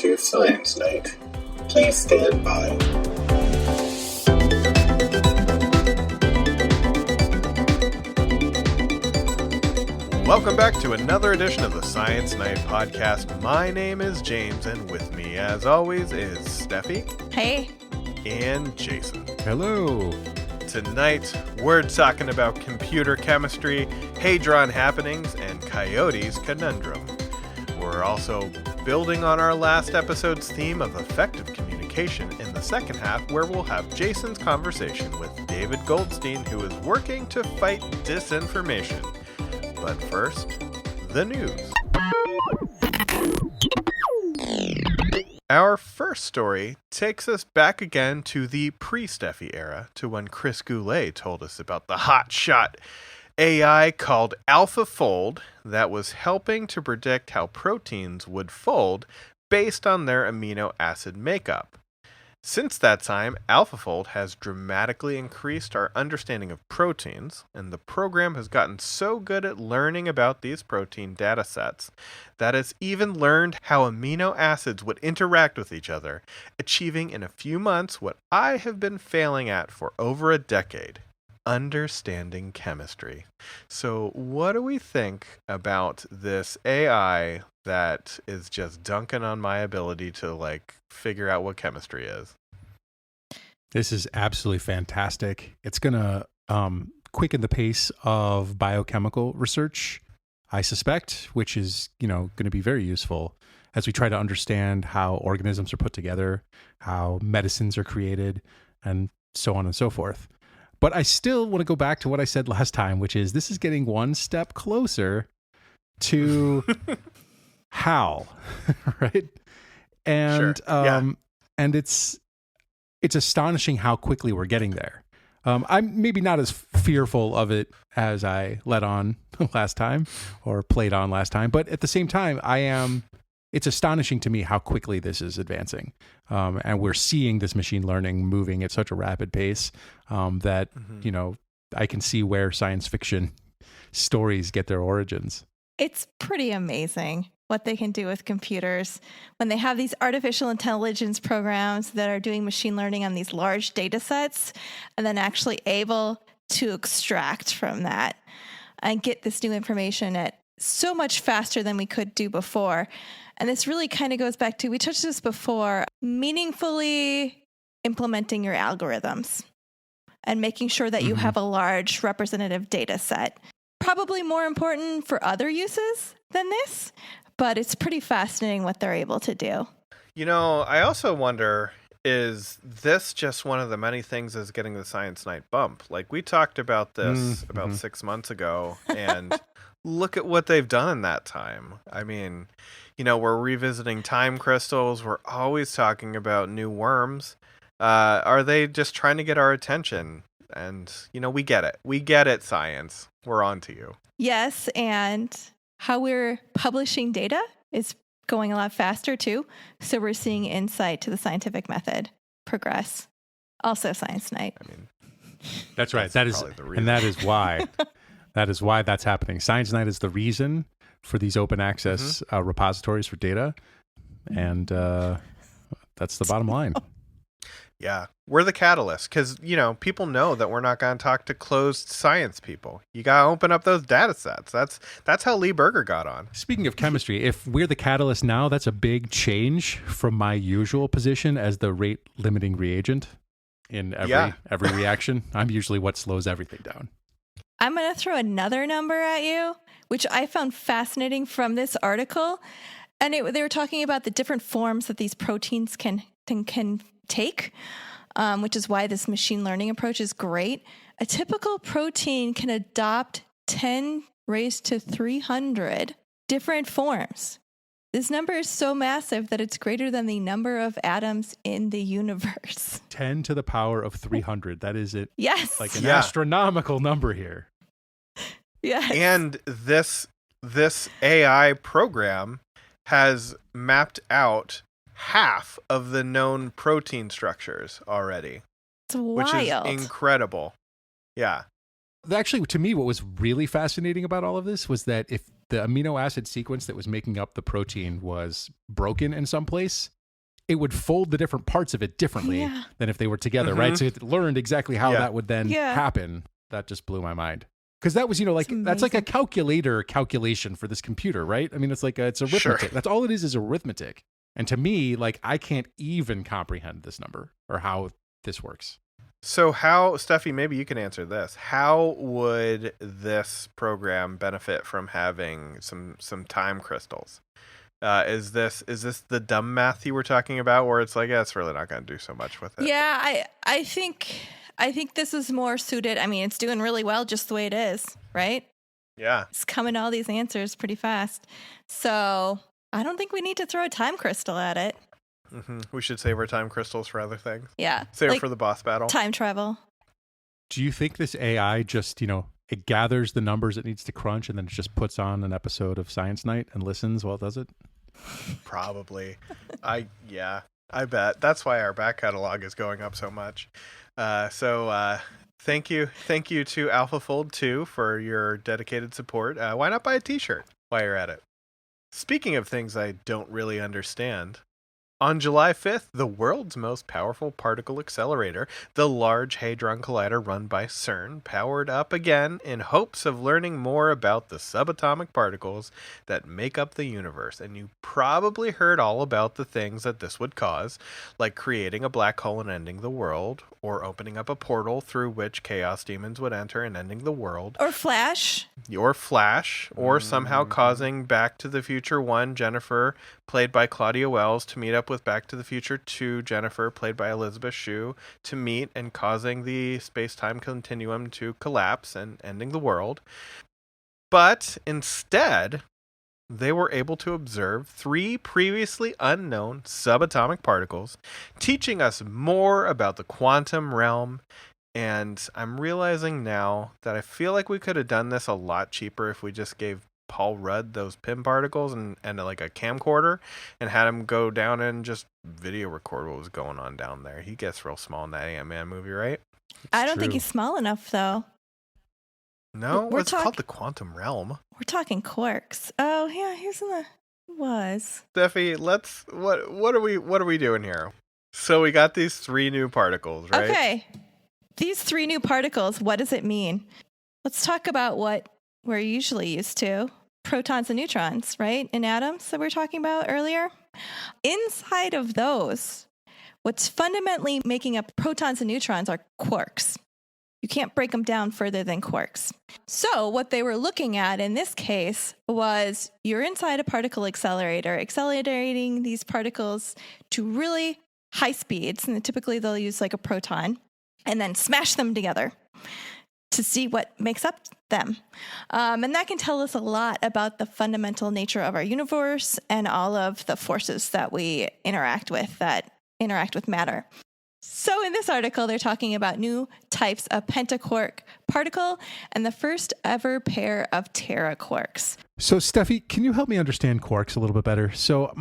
to Science Night. Please stand by. Welcome back to another edition of the Science Night podcast. My name is James, and with me, as always, is Steffi. Hey. And Jason. Hello. Tonight, we're talking about computer chemistry, Hadron happenings, and Coyote's conundrum. We're also building on our last episode's theme of effective communication in the second half, where we'll have Jason's conversation with David Goldstein, who is working to fight disinformation. But first, the news. Our first story takes us back again to the pre-Steffi era, to when Chris Goulet told us about the hotshot AI called AlphaFold that was helping to predict how proteins would fold based on their amino acid makeup. Since that time, AlphaFold has dramatically increased our understanding of proteins, and the program has gotten so good at learning about these protein datasets that it's even learned how amino acids would interact with each other, achieving in a few months what I have been failing at for over a decade: understanding chemistry. So what do we think about this AI that is just dunking on my ability to figure out what chemistry is? This is absolutely fantastic. It's going to quicken the pace of biochemical research, I suspect, which is, going to be very useful as we try to understand how organisms are put together, how medicines are created, and so on and so forth. But I still want to go back to what I said last time, which is this is getting one step closer to how, right? And and it's astonishing how quickly we're getting there. I'm maybe not as fearful of it as I let on last time or played on last time, but at the same time, it's astonishing to me how quickly this is advancing. And we're seeing this machine learning moving at such a rapid pace that, I can see where science fiction stories get their origins. It's pretty amazing what they can do with computers when they have these artificial intelligence programs that are doing machine learning on these large data sets and then actually able to extract from that and get this new information at so much faster than we could do before. And this really kind of goes back to, we touched this before, meaningfully implementing your algorithms and making sure that you have a large representative data set. Probably more important for other uses than this, but it's pretty fascinating what they're able to do. I also wonder, is this just one of the many things that's getting the Science Night bump? We talked about this about 6 months ago, and look at what they've done in that time. I mean, we're revisiting time crystals. We're always talking about new worms. Are they just trying to get our attention? And, we get it. We get it, science. We're on to you. Yes, and how we're publishing data is going a lot faster, too. So we're seeing insight to the scientific method progress. Also Science Night. I mean, that's right. That is why. That is why that's happening. Science Night is the reason for these open access repositories for data. And that's the bottom line. Yeah, we're the catalyst because, people know that we're not going to talk to closed science people. You got to open up those data sets. That's how Lee Berger got on. Speaking of chemistry, if we're the catalyst now, that's a big change from my usual position as the rate limiting reagent in every reaction. I'm usually what slows everything down. I'm going to throw another number at you, which I found fascinating from this article. And they were talking about the different forms that these proteins can take, which is why this machine learning approach is great. A typical protein can adopt 10 raised to 300 different forms. This number is so massive that it's greater than the number of atoms in the universe. 10 to the power of 300. That is it. Yes. Like an astronomical number here. Yes. And this AI program has mapped out half of the known protein structures already. It's wild. Which is incredible. Yeah. Actually, to me, what was really fascinating about all of this was that if the amino acid sequence that was making up the protein was broken in some place, it would fold the different parts of it differently than if they were together, right? So it learned exactly how that would then happen. That just blew my mind. Because that was, like, that's like a calculation for this computer, right? I mean, it's like, it's arithmetic. Sure. That's all it is arithmetic. And to me, like, I can't even comprehend this number or how this works. So how, Steffi, maybe you can answer this. How would this program benefit from having some time crystals? Is this the dumb math you were talking about, where it's like, it's really not going to do so much with it? Yeah, I think this is more suited. I mean, it's doing really well just the way it is, right? Yeah. It's coming to all these answers pretty fast. So I don't think we need to throw a time crystal at it. Mm-hmm. We should save our time crystals for other things. Yeah. Save it for the boss battle. Time travel. Do you think this AI just, it gathers the numbers it needs to crunch and then it just puts on an episode of Science Night and listens while it does it? Probably. I bet. That's why our back catalog is going up so much. So thank you to AlphaFold 2 for your dedicated support. Why not buy a t-shirt while you're at it? Speaking of things I don't really understand, on July 5th, the world's most powerful particle accelerator, the Large Hadron Collider run by CERN, powered up again in hopes of learning more about the subatomic particles that make up the universe. And you probably heard all about the things that this would cause, like creating a black hole and ending the world, or opening up a portal through which chaos demons would enter and ending the world. Or Flash. Or somehow causing Back to the Future 1 Jennifer, played by Claudia Wells, to meet up with Back to the Future 2 Jennifer, played by Elizabeth Shue, to meet and causing the space-time continuum to collapse and ending the world. But instead, they were able to observe 3 previously unknown subatomic particles, teaching us more about the quantum realm. And I'm realizing now that I feel like we could have done this a lot cheaper if we just gave Paul Rudd those PIM particles and like a camcorder and had him go down and just video record what was going on down there. He gets real small in that Ant-Man movie, right? I don't think he's small enough, though. No, it's called the quantum realm. We're talking quarks. Oh yeah, was. Steffi, what are we doing here? So we got these 3 new particles, right? Okay. These 3 new particles, what does it mean? Let's talk about what we're usually used to. Protons and neutrons, right? In atoms that we were talking about earlier. Inside of those, what's fundamentally making up protons and neutrons are quarks. You can't break them down further than quarks. So what they were looking at in this case was you're inside a particle accelerator, accelerating these particles to really high speeds. And typically they'll use like a proton and then smash them together to see what makes up them. And that can tell us a lot about the fundamental nature of our universe and all of the forces that we interact with that interact with matter. So in this article, they're talking about new types of pentaquark particle and the first ever pair of teraquarks. So Steffi, can you help me understand quarks a little bit better? So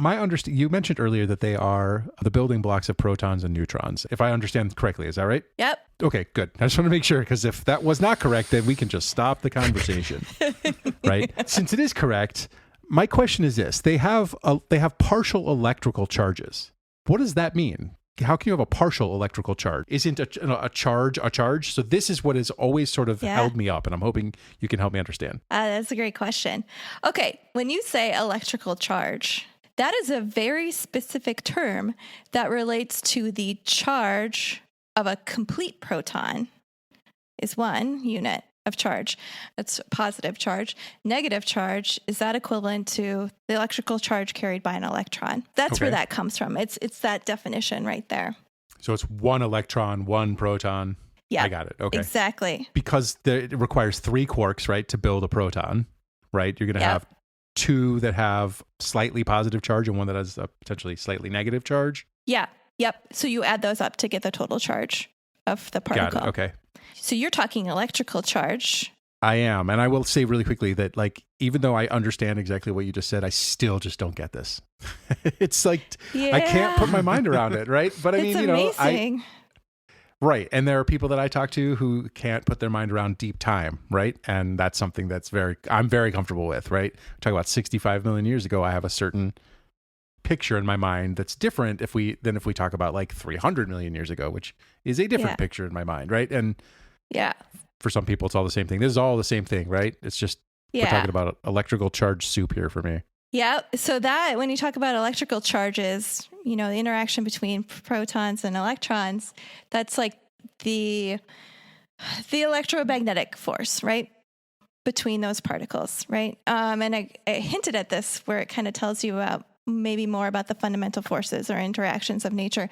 you mentioned earlier that they are the building blocks of protons and neutrons, if I understand correctly. Is that right? Yep. Okay, good. I just want to make sure, because if that was not correct, then we can just stop the conversation, right? Since it is correct, my question is this. They have partial electrical charges. What does that mean? How can you have a partial electrical charge? Isn't a charge a charge? So this is what has always sort of held me up, and I'm hoping you can help me understand. That's a great question. Okay, when you say electrical charge, that is a very specific term that relates to the charge of a complete proton is 1 unit of charge. That's positive charge. Negative charge, is that equivalent to the electrical charge carried by an electron? That's where that comes from. It's that definition right there. So it's 1 electron, 1 proton. Yeah, I got it. Okay. Exactly. Because it requires 3 quarks, right, to build a proton, right? You're going to have 2 that have slightly positive charge and 1 that has a potentially slightly negative charge. Yeah. Yep. So you add those up to get the total charge of the particle. Got it. Okay. So you're talking electrical charge. I am. And I will say really quickly that, like, even though I understand exactly what you just said, I still just don't get this. It's like, I can't put my mind around it, right? But I mean, amazing. Right. And there are people that I talk to who can't put their mind around deep time, right? And that's something I'm very comfortable with, right? Talk about 65 million years ago, I have a certain picture in my mind that's different than if we talk about like 300 million years ago, which is a different picture in my mind, right? And for some people, it's all the same thing. This is all the same thing, right? It's just we're talking about electrical charge soup here for me. Yeah. So that when you talk about electrical charges, the interaction between protons and electrons, that's like the electromagnetic force, right? Between those particles, right? And I hinted at this where it kind of tells you about maybe more about the fundamental forces or interactions of nature.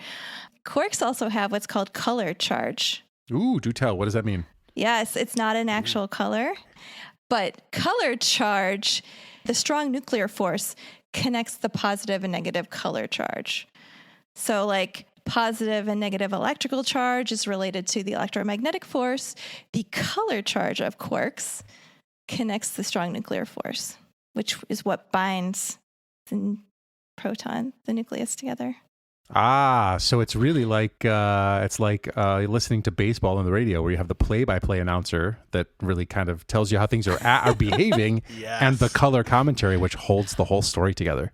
Quarks also have what's called color charge. Ooh, do tell. What does that mean? Yes, it's not an actual color, but color charge, the strong nuclear force connects the positive and negative color charge. So like positive and negative electrical charge is related to the electromagnetic force. The color charge of quarks connects the strong nuclear force, which is what binds the proton, the nucleus together. So it's really like listening to baseball on the radio, where you have the play-by-play announcer that really kind of tells you how things are behaving, Yes. and the color commentary, which holds the whole story together.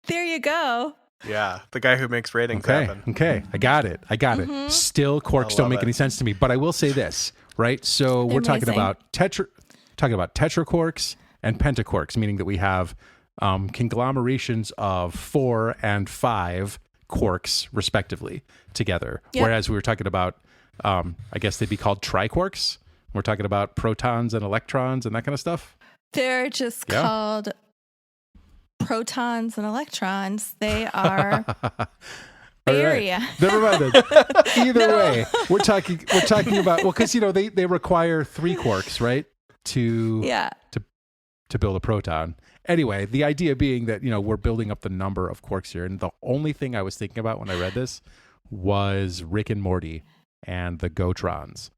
There you go. Yeah, the guy who makes ratings happen. Okay, I got it. Still, quarks don't make any sense to me, but I will say this, right? So we're talking about tetraquarks and pentaquarks, meaning that we have conglomerations of 4 and 5 quarks respectively together. Yep. Whereas we were talking about, I guess they'd be called triquarks. We're talking about protons and electrons and that kind of stuff. They're just called protons and electrons. They are area. Right. Never mind that. Either way, we're talking about, well, because they require 3 quarks, right? To build a proton. Anyway, the idea being that, we're building up the number of quarks here. And the only thing I was thinking about when I read this was Rick and Morty and the Gotrons.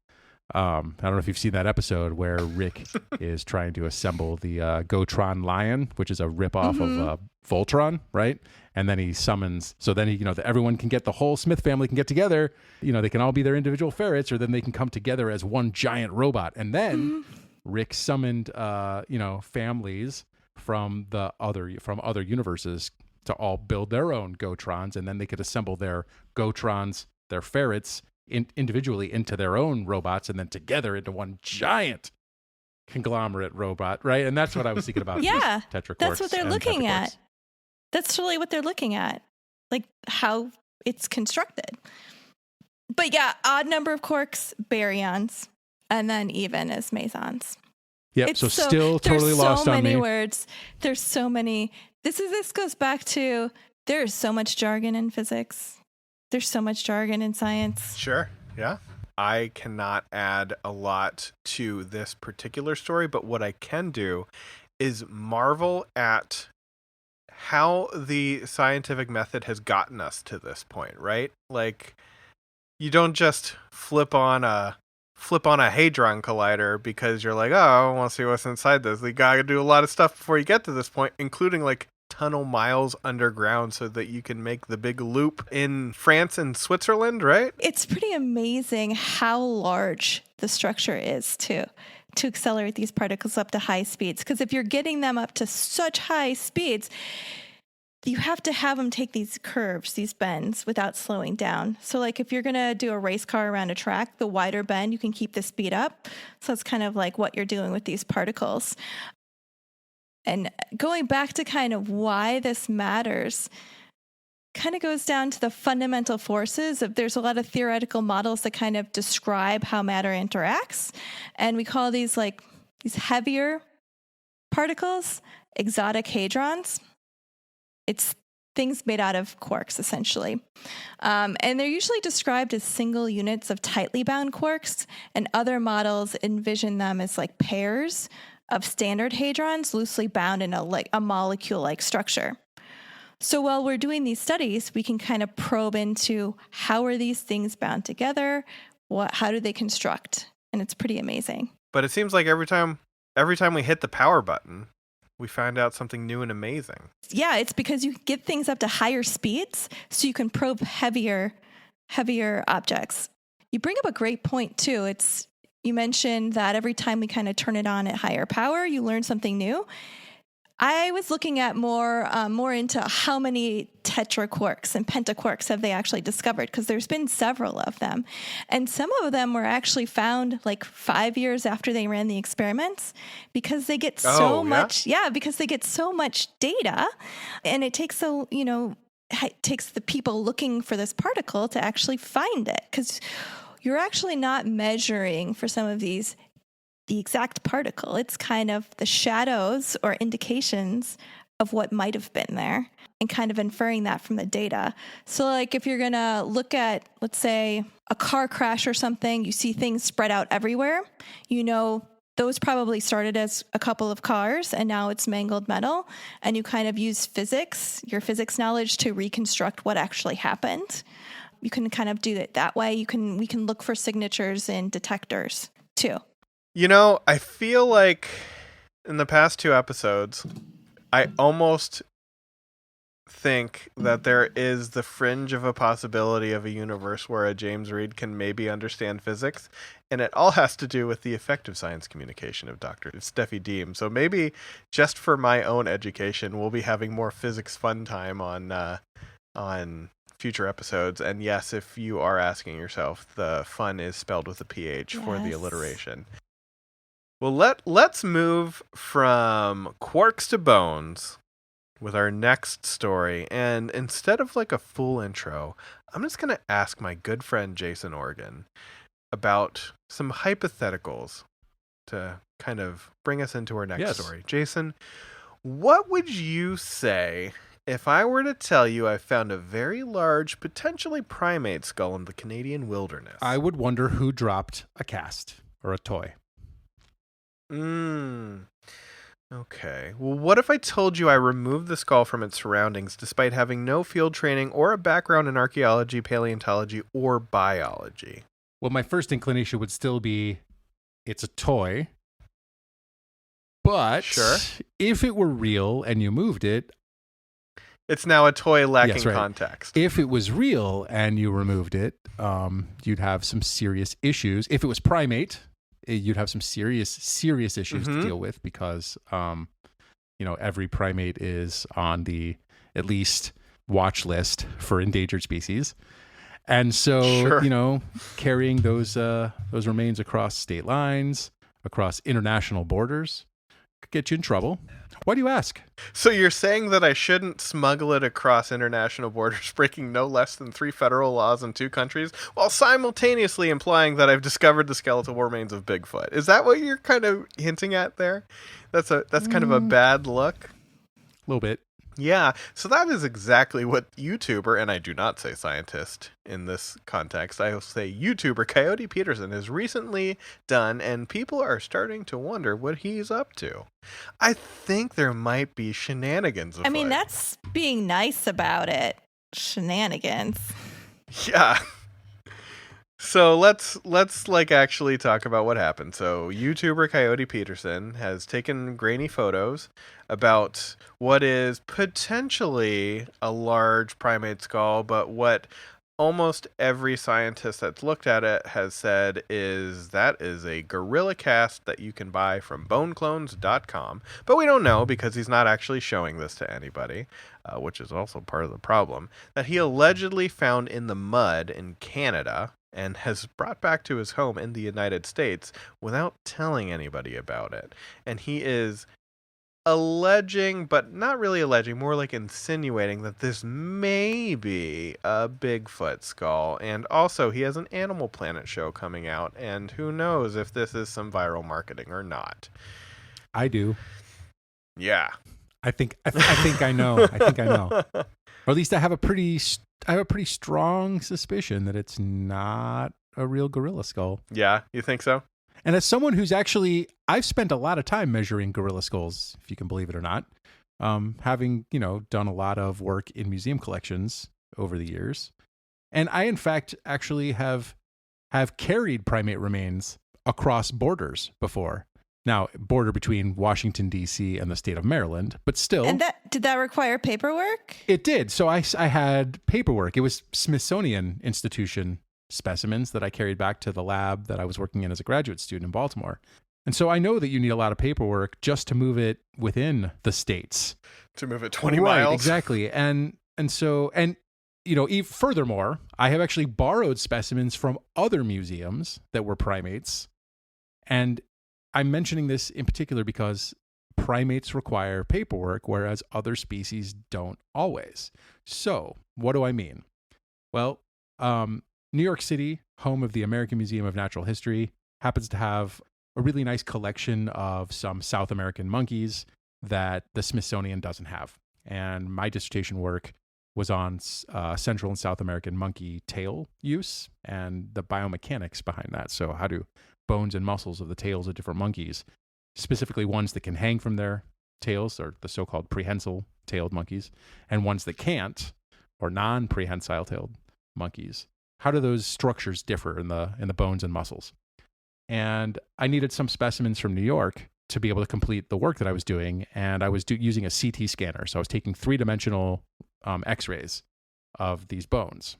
I don't know if you've seen that episode where Rick is trying to assemble the Gotron lion, which is a ripoff of Voltron, right? And then he summons, so then everyone can get, the whole Smith family can get together. They can all be their individual ferrets, or then they can come together as one giant robot. And then Rick summoned, families from other universes to all build their own Gotrons, and then they could assemble their Gotrons, their ferrets, individually into their own robots, and then together into one giant conglomerate robot, right? And that's what I was thinking about. Yeah, tetraquarks. That's what they're looking at. That's really what they're looking at, like how it's constructed. But yeah, odd number of quarks, baryons, and then even as mesons. Yep. So still totally lost on me. There's so many words. There's so many. This goes back to, there's so much jargon in physics. There's so much jargon in science. Sure. Yeah. I cannot add a lot to this particular story, but what I can do is marvel at how the scientific method has gotten us to this point, right? Like, you don't just flip on a hadron collider because you're like, oh, I want to see what's inside this. You got to do a lot of stuff before you get to this point, including like tunnel miles underground so that you can make the big loop in France and Switzerland, right? It's pretty amazing how large the structure is to accelerate these particles up to high speeds. Because if you're getting them up to such high speeds, you have to have them take these curves, these bends, without slowing down. So like if you're going to do a race car around a track, the wider bend, you can keep the speed up. So it's kind of like what you're doing with these particles. And going back to kind of why this matters, kind of goes down to the fundamental forces. There's a lot of theoretical models that kind of describe how matter interacts. And we call these heavier particles exotic hadrons. It's things made out of quarks, essentially. And they're usually described as single units of tightly bound quarks, and other models envision them as like pairs of standard hadrons loosely bound in a molecule-like structure. So while we're doing these studies, we can kind of probe into how are these things bound together, how do they construct, and it's pretty amazing. But it seems like every time we hit the power button, we find out something new and amazing. Yeah, it's because you get things up to higher speeds, so you can probe heavier objects. You bring up a great point too. You mentioned that every time we kind of turn it on at higher power, you learn something new. I was looking at more into how many tetraquarks and pentaquarks have they actually discovered, because there's been several of them. And some of them were actually found like 5 years after they ran the experiments, because they get because they get so much data, and it takes it takes the people looking for this particle to actually find it, because you're actually not measuring for some of these the exact particle. It's kind of the shadows or indications of what might have been there, and kind of inferring that from the data. So like if you're going to look at, let's say, a car crash or something, you see things spread out everywhere, those probably started as a couple of cars and now it's mangled metal, and you kind of use your physics knowledge to reconstruct what actually happened. You can kind of do it that way. We can look for signatures in detectors too. I feel like in the past 2 episodes, I almost think that there is the fringe of a possibility of a universe where a James Reed can maybe understand physics, and it all has to do with the effective science communication of Dr. Steffi Deem. So maybe just for my own education, we'll be having more physics fun time on future episodes. And yes, if you are asking yourself, the fun is spelled with a PH for the alliteration. Well, let's move from quarks to bones with our next story. And instead of like a full intro, I'm just going to ask my good friend Jason Organ about some hypotheticals to kind of bring us into our next story. Jason, what would you say if I were to tell you I found a very large, potentially primate skull in the Canadian wilderness? I would wonder who dropped a cast or a toy. Okay. Well, what if I told you I removed the skull from its surroundings despite having no field training or a background in archaeology, paleontology, or biology? Well, my first inclination would still be it's a toy. But if it were real and you moved it, it's now a toy lacking context. If it was real and you removed it, you'd have some serious issues. If it was primate, you'd have some serious issues to deal with, because every primate is on the at least watch list for endangered species, and so carrying those remains across state lines, across international borders, could get you in trouble. Why do you ask? So you're saying that I shouldn't smuggle it across international borders, breaking no less than 3 federal laws in 2 countries, while simultaneously implying that I've discovered the skeletal remains of Bigfoot? Is that what you're kind of hinting at there? That's kind of a bad look. A little bit. Yeah, so that is exactly what YouTuber, and I do not say scientist in this context, I will say YouTuber Coyote Peterson has recently done, and people are starting to wonder what he's up to. I think there might be shenanigans afoot. I mean, that's being nice about it. Shenanigans. Yeah. So let's actually talk about what happened. So YouTuber Coyote Peterson has taken grainy photos about what is potentially a large primate skull, but what almost every scientist that's looked at it has said is a gorilla cast that you can buy from boneclones.com. But we don't know, because he's not actually showing this to anybody, which is also part of the problem, that he allegedly found in the mud in Canada and has brought back to his home in the United States without telling anybody about it. And he is alleging, but not really alleging, more like insinuating that this may be a Bigfoot skull. And also, he has an Animal Planet show coming out, and who knows if this is some viral marketing or not. I do. Yeah. I think I know. I think I know. Or at least I have a pretty strong suspicion that it's not a real gorilla skull. Yeah, you think so? And as someone who's I've spent a lot of time measuring gorilla skulls, if you can believe it or not, having, done a lot of work in museum collections over the years. And I, in fact, actually have carried primate remains across borders before. Now, border between Washington, D.C. and the state of Maryland, but still. And did that require paperwork? It did. So I had paperwork. It was Smithsonian Institution specimens that I carried back to the lab that I was working in as a graduate student in Baltimore. And so I know that you need a lot of paperwork just to move it within the states. To move it 20 right, miles. Exactly. And furthermore, I have actually borrowed specimens from other museums that were primates. And I'm mentioning this in particular because primates require paperwork, whereas other species don't always. So what do I mean? Well, New York City, home of the American Museum of Natural History, happens to have a really nice collection of some South American monkeys that the Smithsonian doesn't have. And my dissertation work was on Central and South American monkey tail use and the biomechanics behind that. So how do bones and muscles of the tails of different monkeys, specifically ones that can hang from their tails, or the so-called prehensile-tailed monkeys, and ones that can't, or non-prehensile-tailed monkeys, how do those structures differ in the bones and muscles? And I needed some specimens from New York to be able to complete the work that I was doing, and I was using a CT scanner. So I was taking three-dimensional X-rays of these bones.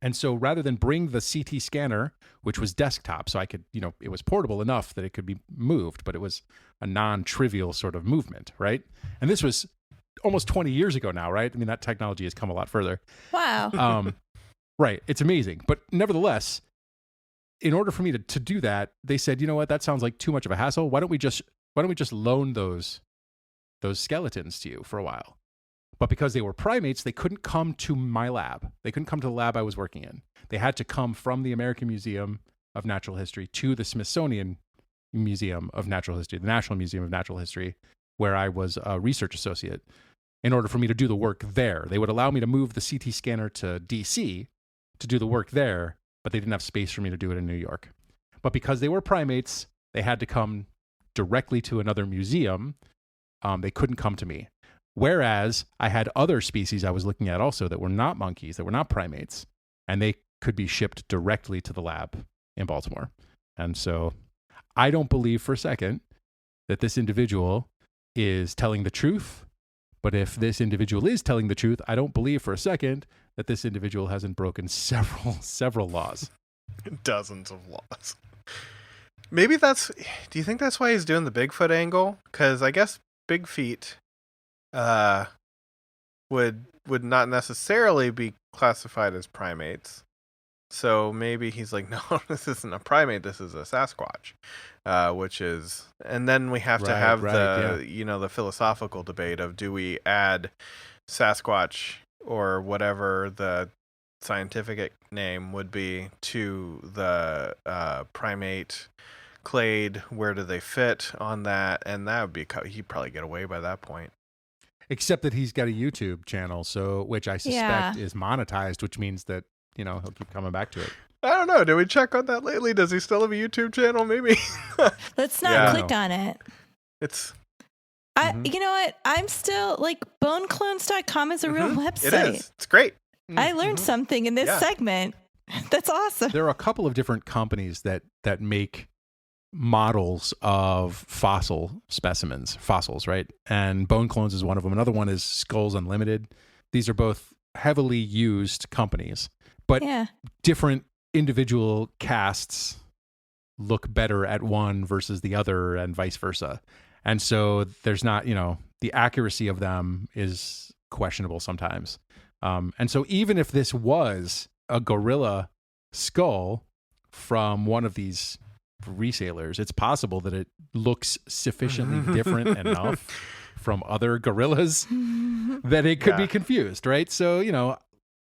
And so rather than bring the CT scanner, which was desktop, so I could, it was portable enough that it could be moved, but it was a non-trivial sort of movement, right? And this was almost 20 years ago now, right? I mean, that technology has come a lot further. Wow. Right. It's amazing. But nevertheless, in order for me to do that, they said, you know what, that sounds like too much of a hassle. Why don't we just loan those skeletons to you for a while? But because they were primates, they couldn't come to my lab. They couldn't come to the lab I was working in. They had to come from the American Museum of Natural History to the Smithsonian Museum of Natural History, the National Museum of Natural History, where I was a research associate, in order for me to do the work there. They would allow me to move the CT scanner to DC to do the work there, but they didn't have space for me to do it in New York. But because they were primates, they had to come directly to another museum. They couldn't come to me. Whereas I had other species I was looking at also that were not monkeys, that were not primates, and they could be shipped directly to the lab in Baltimore. And so I don't believe for a second that this individual is telling the truth. But if this individual is telling the truth, I don't believe for a second that this individual hasn't broken several laws. Dozens of laws. Maybe do you think that's why he's doing the Bigfoot angle? Because I guess big feet would not necessarily be classified as primates. So maybe he's like, no, this isn't a primate, this is a Sasquatch. Which is, and then we have to have the philosophical debate of, do we add Sasquatch or whatever the scientific name would be to the primate clade? Where do they fit on that? And that would be, he'd probably get away by that point. Except that he's got a YouTube channel, which I suspect is monetized, which means that, he'll keep coming back to it. I don't know. Did we check on that lately? Does he still have a YouTube channel? Maybe. Let's not click on it. You know what? I'm still boneclones.com is a real website. It is. It's great. I learned something in this segment. That's awesome. There are a couple of different companies that make models of fossils, right? And Bone Clones is one of them. Another one is Skulls Unlimited. These are both heavily used companies, but different individual casts look better at one versus the other and vice versa. And so there's not, the accuracy of them is questionable sometimes. And so even if this was a gorilla skull from one of these resellers, it's possible that it looks sufficiently different enough from other gorillas that it could be confused, right? So,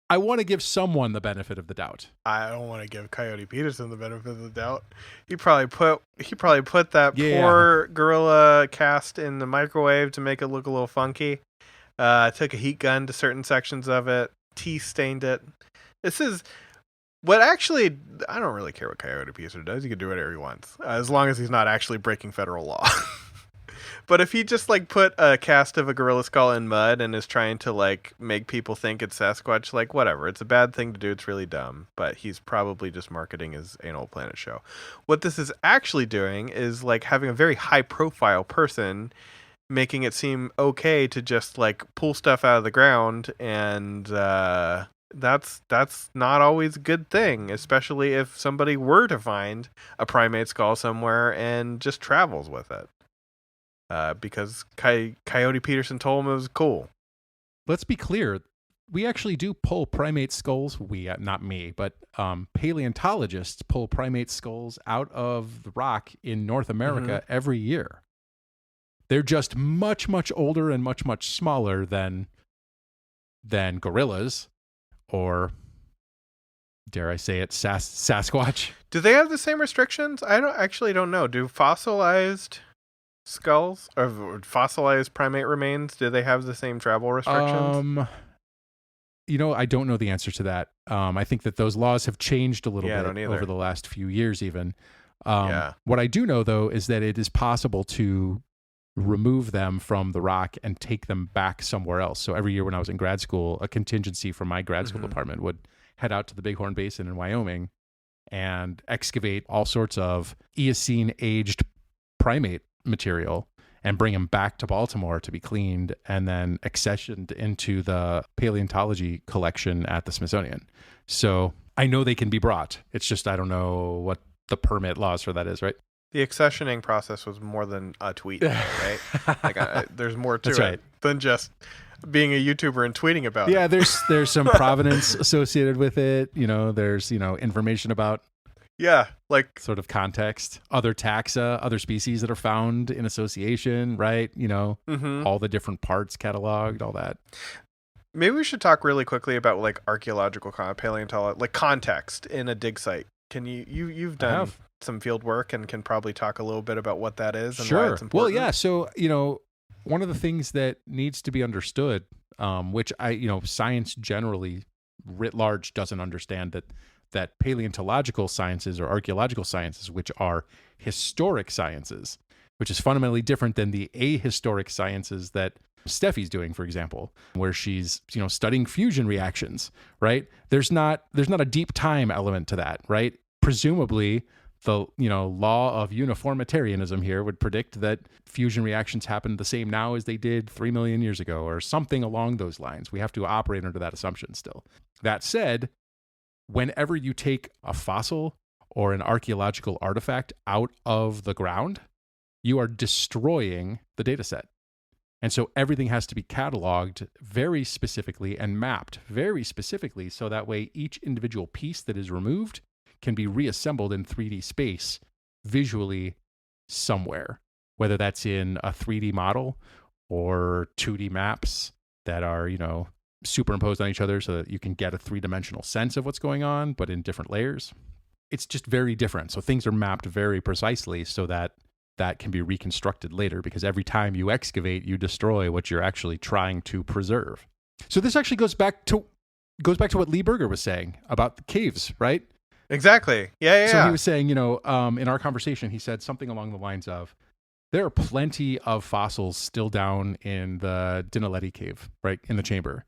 I want to give someone the benefit of the doubt. I don't want to give Coyote Peterson the benefit of the doubt. He probably put that poor gorilla cast in the microwave to make it look a little funky. Took a heat gun to certain sections of it, tea stained it. This is what actually, I don't really care what Coyote Peterson does. He can do whatever he wants, as long as he's not actually breaking federal law. But if he just put a cast of a gorilla skull in mud and is trying to make people think it's Sasquatch, whatever. It's a bad thing to do. It's really dumb. But he's probably just marketing his Anal Planet show. What this is actually doing is having a very high profile person making it seem okay to just pull stuff out of the ground and that's not always a good thing, especially if somebody were to find a primate skull somewhere and just travels with it. Because Coyote Peterson told him it was cool. Let's be clear. We actually do pull primate skulls. Not me, but paleontologists pull primate skulls out of the rock in North America every year. They're just much, much older and much, much smaller than gorillas, or dare I say it, Sasquatch. Do they have the same restrictions? I don't know. Do fossilized skulls or fossilized primate remains, do they have the same travel restrictions? I don't know the answer to that. I think that those laws have changed a little bit over the last few years even. What I do know, though, is that it is possible to remove them from the rock and take them back somewhere else. So every year when I was in grad school, a contingency from my grad school department would head out to the Bighorn Basin in Wyoming and excavate all sorts of Eocene-aged primate material and bring them back to Baltimore to be cleaned and then accessioned into the paleontology collection at the Smithsonian. So I know they can be brought. It's just I don't know what the permit laws for that is, right? The accessioning process was more than a tweet, right? There's more to it than just being a YouTuber and tweeting about it. Yeah, there's some provenance associated with it. There's information about sort of context, other taxa, other species that are found in association, right? All the different parts cataloged, all that. Maybe we should talk really quickly about archaeological paleontology, context in a dig site. Can you've done some field work and can probably talk a little bit about what that is and why it's important? Well, yeah. So, one of the things that needs to be understood, which science generally writ large doesn't understand, that paleontological sciences or archaeological sciences, which are historic sciences, which is fundamentally different than the ahistoric sciences that Steffi's doing, for example, where she's, studying fusion reactions, right? There's not a deep time element to that, right? Presumably, the law of uniformitarianism here would predict that fusion reactions happen the same now as they did 3 million years ago, or something along those lines. We have to operate under that assumption still. That said, whenever you take a fossil or an archaeological artifact out of the ground, you are destroying the data set. And so everything has to be cataloged very specifically and mapped very specifically, so that way each individual piece that is removed can be reassembled in 3D space visually somewhere, whether that's in a 3D model or 2D maps that are, superimposed on each other so that you can get a three-dimensional sense of what's going on, but in different layers. It's just very different. So things are mapped very precisely so that can be reconstructed later, because every time you excavate, you destroy what you're actually trying to preserve. So this actually goes back to what Lee Berger was saying about the caves, right? Exactly. Yeah. So he was saying, in our conversation, he said something along the lines of, there are plenty of fossils still down in the Dinaledi cave, right, in the chamber.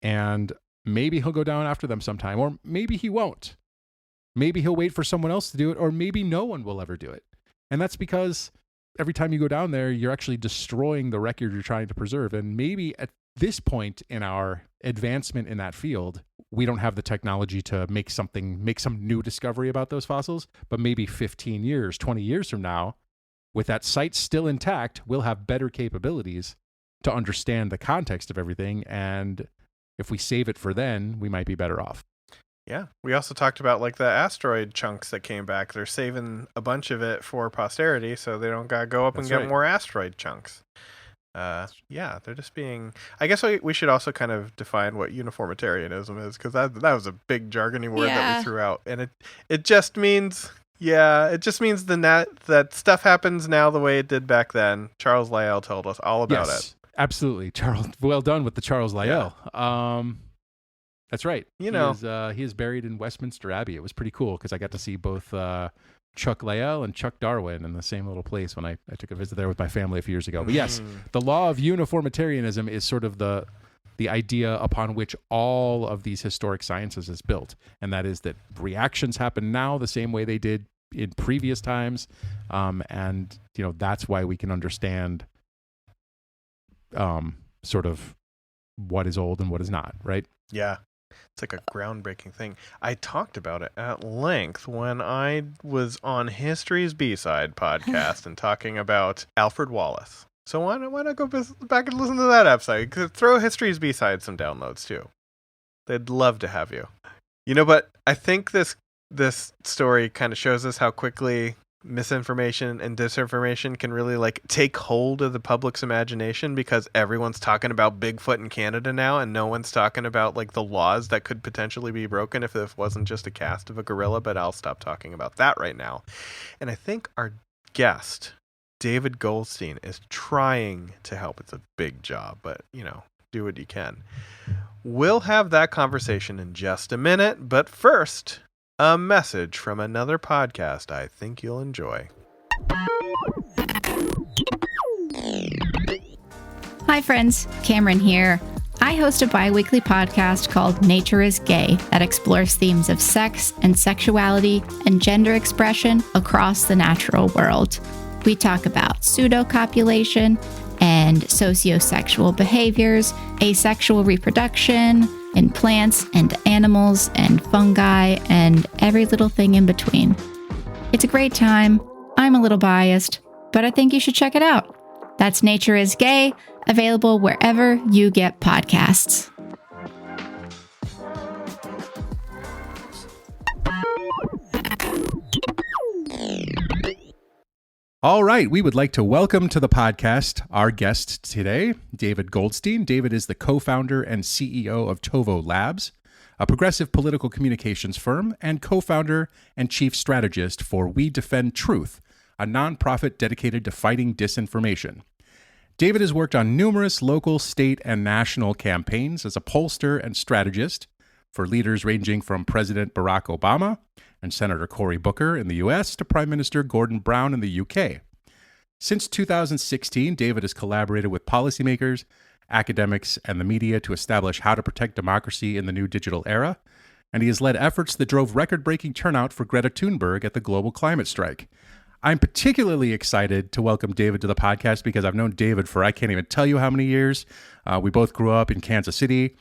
And maybe he'll go down after them sometime, or maybe he won't. Maybe he'll wait for someone else to do it, or maybe no one will ever do it. And that's because every time you go down there, you're actually destroying the record you're trying to preserve. And maybe at this point in our advancement in that field, we don't have the technology to make some new discovery about those fossils, but maybe 15 years, 20 years from now, with that site still intact, we'll have better capabilities to understand the context of everything. And if we save it for then, we might be better off. Yeah. We also talked about the asteroid chunks that came back. They're saving a bunch of it for posterity so they don't got to go up and get more asteroid chunks. They're just being... I guess we should also kind of define what uniformitarianism is, because that was a big jargony word that we threw out. And it just means... Yeah, it just means that stuff happens now the way it did back then. Charles Lyell told us all about it. Absolutely. Charles, well done with the Charles Lyell. Yeah. That's right. He is buried in Westminster Abbey. It was pretty cool because I got to see both Chuck Lyell and Chuck Darwin in the same little place when I took a visit there with my family a few years ago. But yes, the law of uniformitarianism is sort of the idea upon which all of these historic sciences is built. And that is that reactions happen now the same way they did in previous times. And that's why we can understand sort of what is old and what is not, right? Yeah. It's like a groundbreaking thing. I talked about it at length when I was on History's B-Side podcast and talking about Alfred Wallace. So why not go back and listen to that episode? Throw History's B-Side some downloads too. They'd love to have you. But I think this story kind of shows us how quickly misinformation and disinformation can really take hold of the public's imagination, because everyone's talking about Bigfoot in Canada now, and no one's talking about the laws that could potentially be broken if it wasn't just a cast of a gorilla. But I'll stop talking about that right now. And I think our guest, David Goldstein, is trying to help. It's a big job, but do what you can. We'll have that conversation in just a minute, but first, a message from another podcast I think you'll enjoy. Hi friends, Cameron here. I host a bi-weekly podcast called Nature is Gay that explores themes of sex and sexuality and gender expression across the natural world. We talk about pseudocopulation and sociosexual behaviors, asexual reproduction, in plants and animals and fungi and every little thing in between. It's a great time. I'm a little biased, but I think you should check it out. That's Nature is Gay, available wherever you get podcasts. All right, we would like to welcome to the podcast our guest today, David Goldstein. David is the co-founder and CEO of Tovo Labs, a progressive political communications firm, and co-founder and chief strategist for We Defend Truth, a nonprofit dedicated to fighting disinformation. David has worked on numerous local, state, and national campaigns as a pollster and strategist for leaders ranging from President Barack Obama and Senator Cory Booker in the U.S. to Prime Minister Gordon Brown in the U.K. Since 2016, David has collaborated with policymakers, academics, and the media to establish how to protect democracy in the new digital era, and he has led efforts that drove record-breaking turnout for Greta Thunberg at the global climate strike. I'm particularly excited to welcome David to the podcast because I've known David for I can't even tell you how many years. We both grew up in Kansas City,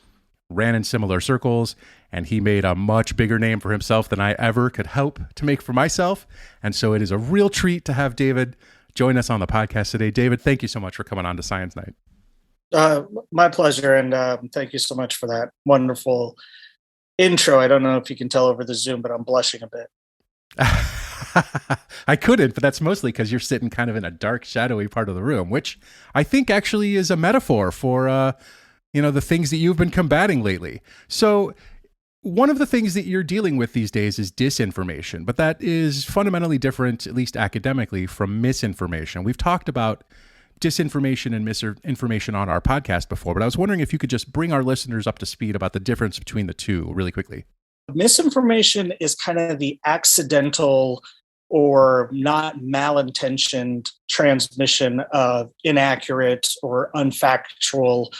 ran in similar circles, and he made a much bigger name for himself than I ever could hope to make for myself. And so it is a real treat to have David join us on the podcast today. David, thank you so much for coming on to Science Night. My pleasure, and thank you so much for that wonderful intro. I don't know if you can tell over the Zoom, but I'm blushing a bit. I couldn't, but that's mostly because you're sitting kind of in a dark, shadowy part of the room, which I think actually is a metaphor for the things that you've been combating lately. So one of the things that you're dealing with these days is disinformation, but that is fundamentally different, at least academically, from misinformation. We've talked about disinformation and misinformation on our podcast before, but I was wondering if you could just bring our listeners up to speed about the difference between the two really quickly. Misinformation is kind of the accidental or not malintentioned transmission of inaccurate or unfactual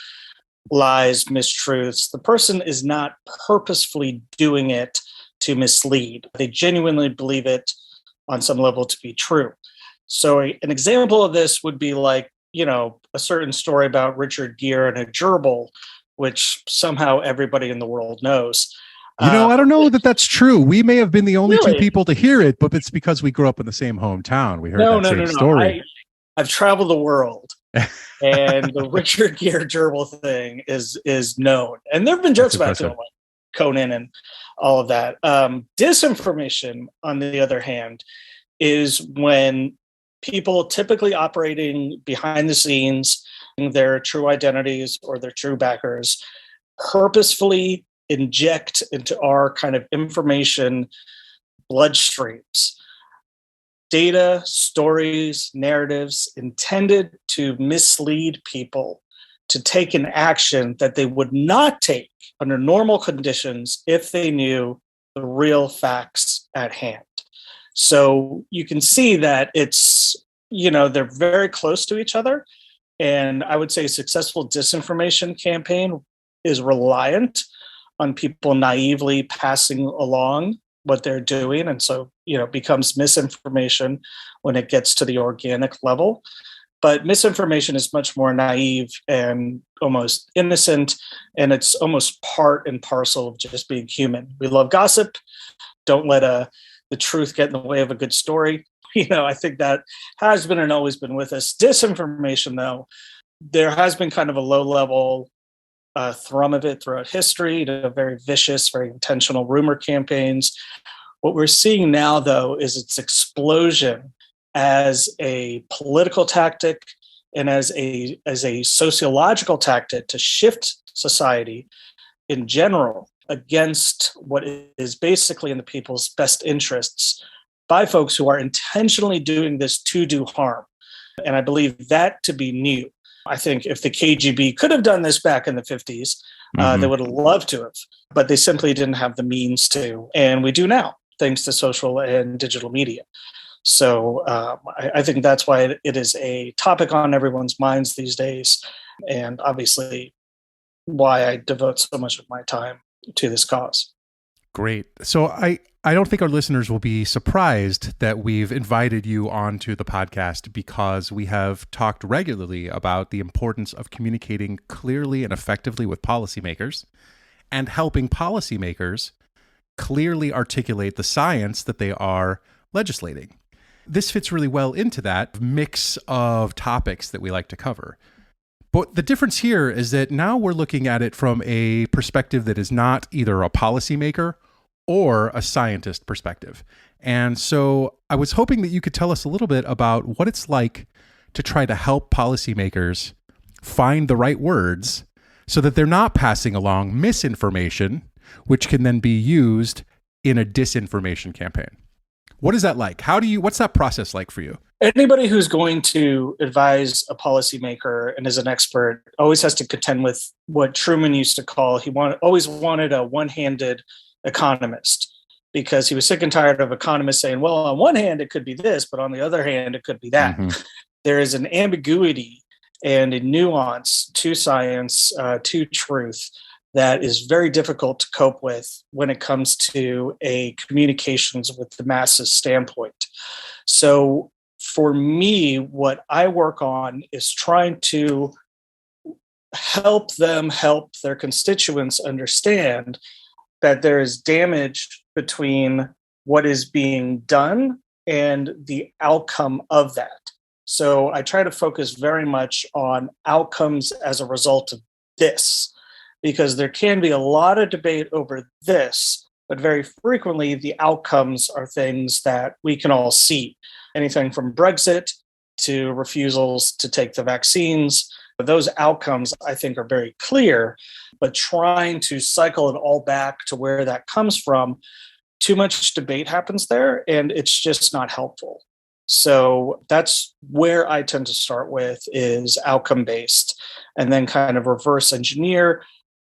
lies, mistruths. The person is not purposefully doing it to mislead. They genuinely believe it on some level to be true. So an example of this would be a certain story about Richard Gere and a gerbil, which somehow everybody in the world knows. I don't know that that's true. We may have been the only two people to hear it, but it's because we grew up in the same hometown. We heard that same story. I've traveled the world, and the Richard Gere gerbil thing is known. And there have been jokes about it, like Conan and all of that. Disinformation, on the other hand, is when people typically operating behind the scenes, their true identities or their true backers, purposefully inject into our kind of information bloodstreams data, stories, narratives intended to mislead people to take an action that they would not take under normal conditions if they knew the real facts at hand. So you can see that it's, they're very close to each other. And I would say a successful disinformation campaign is reliant on people naively passing along what they're doing. And so, becomes misinformation when it gets to the organic level. But misinformation is much more naive and almost innocent, and it's almost part and parcel of just being human. We love gossip. Don't let the truth get in the way of a good story. I think that has been and always been with us. Disinformation, though, there has been kind of a low-level thrum of it throughout history, to very vicious, very intentional rumor campaigns. What we're seeing now, though, is its explosion as a political tactic and as a sociological tactic to shift society in general against what is basically in the people's best interests by folks who are intentionally doing this to do harm. And I believe that to be new. I think if the KGB could have done this back in the 50s, they would have loved to have, but they simply didn't have the means to. And we do now, thanks to social and digital media. So I think that's why it is a topic on everyone's minds these days, and obviously why I devote so much of my time to this cause. Great. So I don't think our listeners will be surprised that we've invited you onto the podcast, because we have talked regularly about the importance of communicating clearly and effectively with policymakers and helping policymakers clearly articulate the science that they are legislating. This fits really well into that mix of topics that we like to cover. But the difference here is that now we're looking at it from a perspective that is not either a policymaker or a scientist perspective. And so I was hoping that you could tell us a little bit about what it's like to try to help policymakers find the right words so that they're not passing along misinformation, which can then be used in a disinformation campaign. What is that like? What's that process like for you? Anybody who's going to advise a policymaker and is an expert always has to contend with what Truman used to call, always wanted a one-handed economist, because he was sick and tired of economists saying, well, on one hand, it could be this, but on the other hand, it could be that. Mm-hmm. There is an ambiguity and a nuance to science, to truth, that is very difficult to cope with when it comes to a communications with the masses standpoint. So for me, what I work on is trying to help them help their constituents understand that there is damage between what is being done and the outcome of that. So I try to focus very much on outcomes as a result of this, because there can be a lot of debate over this, but very frequently the outcomes are things that we can all see. Anything from Brexit to refusals to take the vaccines. Those outcomes, I think, are very clear, but trying to cycle it all back to where that comes from, too much debate happens there, and it's just not helpful. So that's where I tend to start with, is outcome-based, and then kind of reverse engineer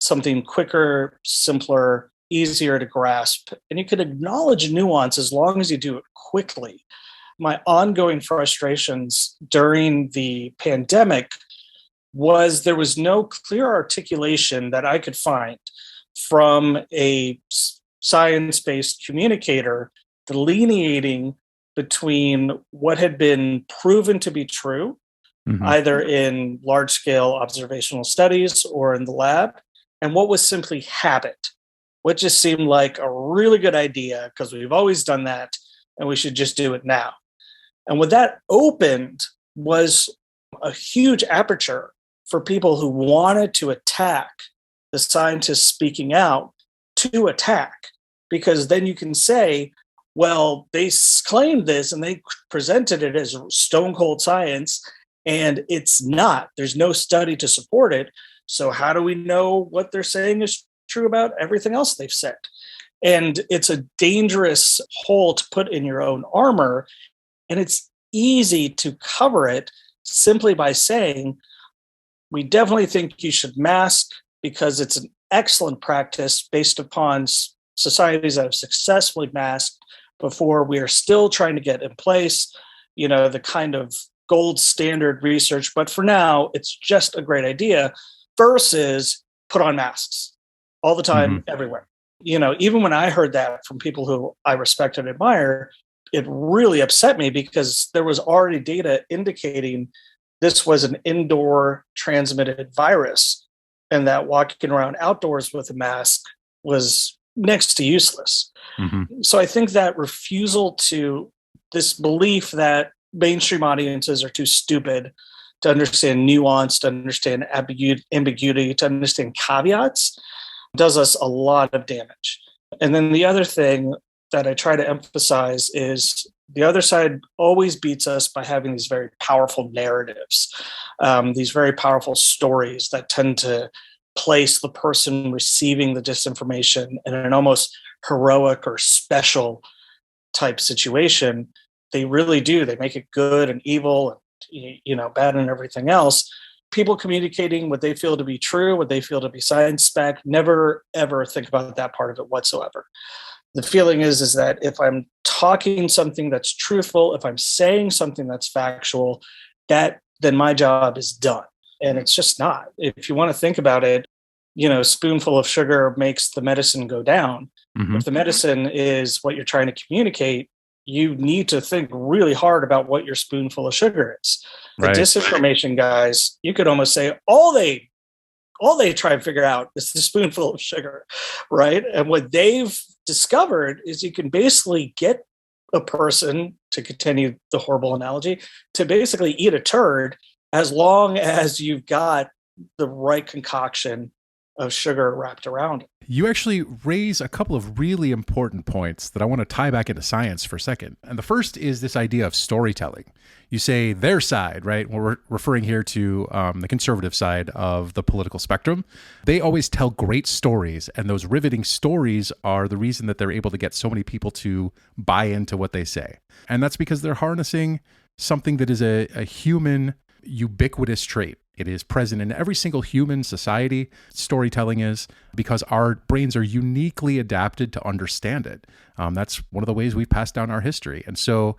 something quicker, simpler, easier to grasp. And you can acknowledge nuance as long as you do it quickly. My ongoing frustrations during the pandemic was there was no clear articulation that I could find from a science-based communicator delineating between what had been proven to be true, either in large-scale observational studies or in the lab, and what was simply habit, what just seemed like a really good idea because we've always done that and we should just do it now. And what that opened was a huge aperture for people who wanted to attack the scientists speaking out to attack, because then you can say, well, they claimed this and they presented it as stone cold science, and it's not. There's no study to support it. So how do we know what they're saying is true about everything else they've said? And it's a dangerous hole to put in your own armor. And it's easy to cover it simply by saying, we definitely think you should mask because it's an excellent practice based upon societies that have successfully masked before. We are still trying to get in place, the kind of gold standard research. But for now, it's just a great idea, versus put on masks all the time, everywhere. Even when I heard that from people who I respect and admire, it really upset me because there was already data indicating this was an indoor transmitted virus and that walking around outdoors with a mask was next to useless. Mm-hmm. So I think that refusal to this belief that mainstream audiences are too stupid to understand nuance, to understand ambiguity, to understand caveats, does us a lot of damage. And then the other thing that I try to emphasize is the other side always beats us by having these very powerful narratives, these very powerful stories that tend to place the person receiving the disinformation in an almost heroic or special type situation. They really do. They make it good and evil and bad and everything else. People communicating what they feel to be true, what they feel to be science spec, never ever think about that part of it whatsoever. The feeling is that if I'm talking something that's truthful, if I'm saying something that's factual, then my job is done. And it's just not. If you want to think about it, a spoonful of sugar makes the medicine go down. Mm-hmm. If the medicine is what you're trying to communicate, you need to think really hard about what your spoonful of sugar is. The disinformation guys, you could almost say all they try and figure out is the spoonful of sugar, right? And what they've discovered is you can basically get a person, to continue the horrible analogy, to basically eat a turd as long as you've got the right concoction of sugar wrapped around it. You actually raise a couple of really important points that I want to tie back into science for a second. And the first is this idea of storytelling. You say their side, right? We're referring here to the conservative side of the political spectrum. They always tell great stories, and those riveting stories are the reason that they're able to get so many people to buy into what they say. And that's because they're harnessing something that is a human ubiquitous trait. It is present in every single human society. Storytelling is, because our brains are uniquely adapted to understand it. That's one of the ways we've passed down our history. And so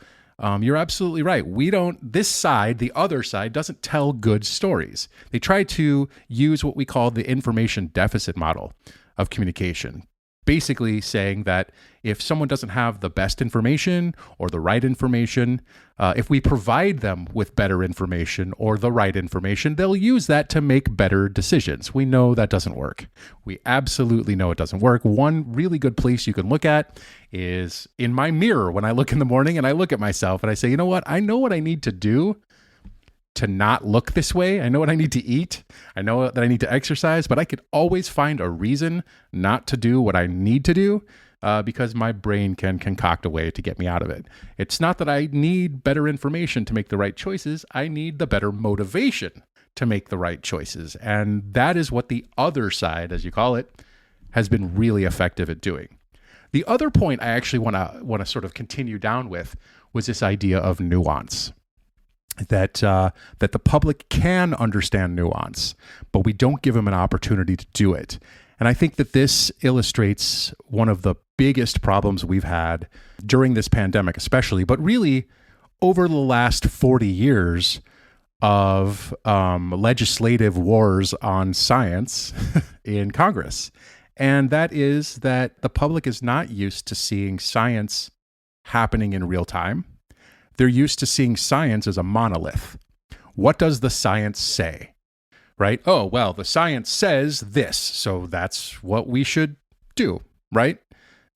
you're absolutely right. This side, the other side, doesn't tell good stories. They try to use what we call the information deficit model of communication. Basically saying that if someone doesn't have the best information or the right information, if we provide them with better information or the right information, they'll use that to make better decisions. We know that doesn't work. We absolutely know it doesn't work. One really good place you can look at is in my mirror when I look in the morning and I look at myself and I say, you know what? I know what I need to do to not look this way. I know what I need to eat. I know that I need to exercise, but I could always find a reason not to do what I need to do because my brain can concoct a way to get me out of it. It's not that I need better information to make the right choices. I need the better motivation to make the right choices. And that is what the other side, as you call it, has been really effective at doing. The other point I actually want to sort of continue down with was this idea of nuance. That the public can understand nuance, but we don't give them an opportunity to do it. And I think that this illustrates one of the biggest problems we've had during this pandemic, especially, but really over the last 40 years of legislative wars on science in Congress. And that is that the public is not used to seeing science happening in real time. They're used to seeing science as a monolith. What does the science say? Right? Oh, well, the science says this, so that's what we should do, right?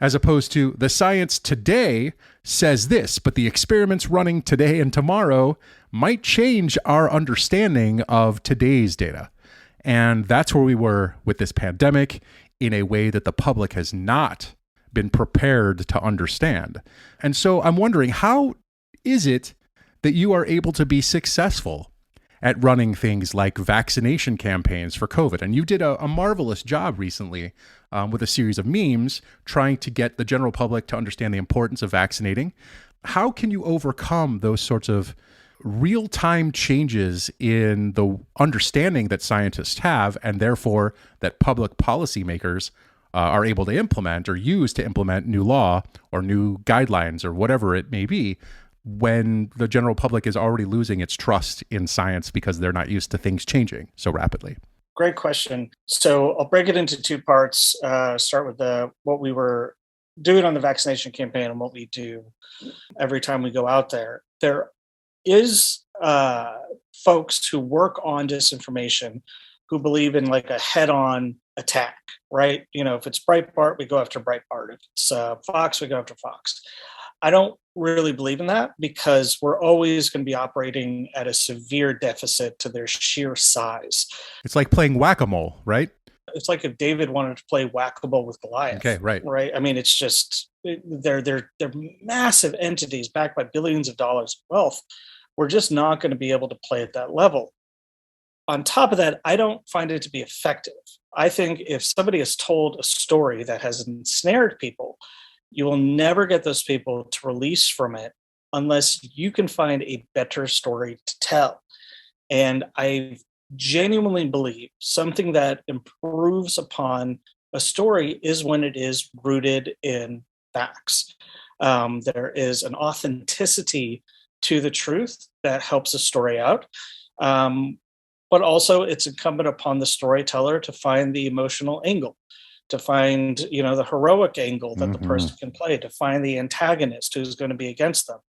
As opposed to the science today says this, but the experiments running today and tomorrow might change our understanding of today's data. And that's where we were with this pandemic in a way that the public has not been prepared to understand. And so I'm wondering, how is it that you are able to be successful at running things like vaccination campaigns for COVID? And you did a marvelous job recently with a series of memes trying to get the general public to understand the importance of vaccinating. How can you overcome those sorts of real-time changes in the understanding that scientists have, and therefore that public policymakers are able to implement or use to implement new law or new guidelines or whatever it may be, when the general public is already losing its trust in science because they're not used to things changing so rapidly? Great question. So I'll break it into two parts. Start with what we were doing on the vaccination campaign and what we do every time we go out there. There is folks who work on disinformation who believe in like a head-on attack, right? If it's Breitbart, we go after Breitbart. If it's Fox, we go after Fox. I don't really believe in that because we're always going to be operating at a severe deficit to their sheer size. It's like playing whack-a-mole, right? It's like if David wanted to play whack-a-mole with Goliath. Okay, right. Right. I mean, it's just they're massive entities backed by billions of dollars of wealth. We're just not going to be able to play at that level. On top of that, I don't find it to be effective. I think if somebody has told a story that has ensnared people, you will never get those people to release from it unless you can find a better story to tell. And I genuinely believe something that improves upon a story is when it is rooted in facts. There is an authenticity to the truth that helps a story out. But also it's incumbent upon the storyteller to find the emotional angle, to find, the heroic angle that the person can play, to find the antagonist who's going to be against them,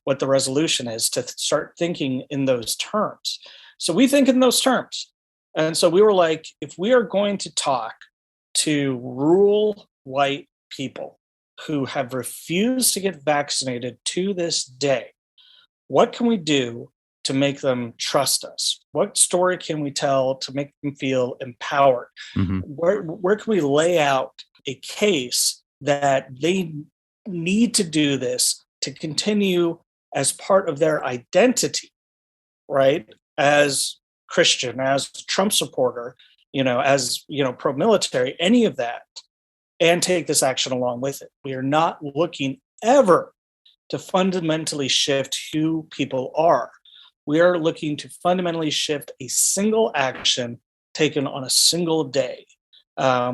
what the resolution is, to start thinking in those terms. So we think in those terms. And so we were like, if we are going to talk to rural white people who have refused to get vaccinated to this day, what can we do to make them trust us? What story can we tell to make them feel empowered? Where can we lay out a case that they need to do this to continue as part of their identity, right? As Christian, as Trump supporter, as pro-military, any of that, and take this action along with it. We are not looking ever to fundamentally shift who people are. We are looking to fundamentally shift a single action taken on a single day,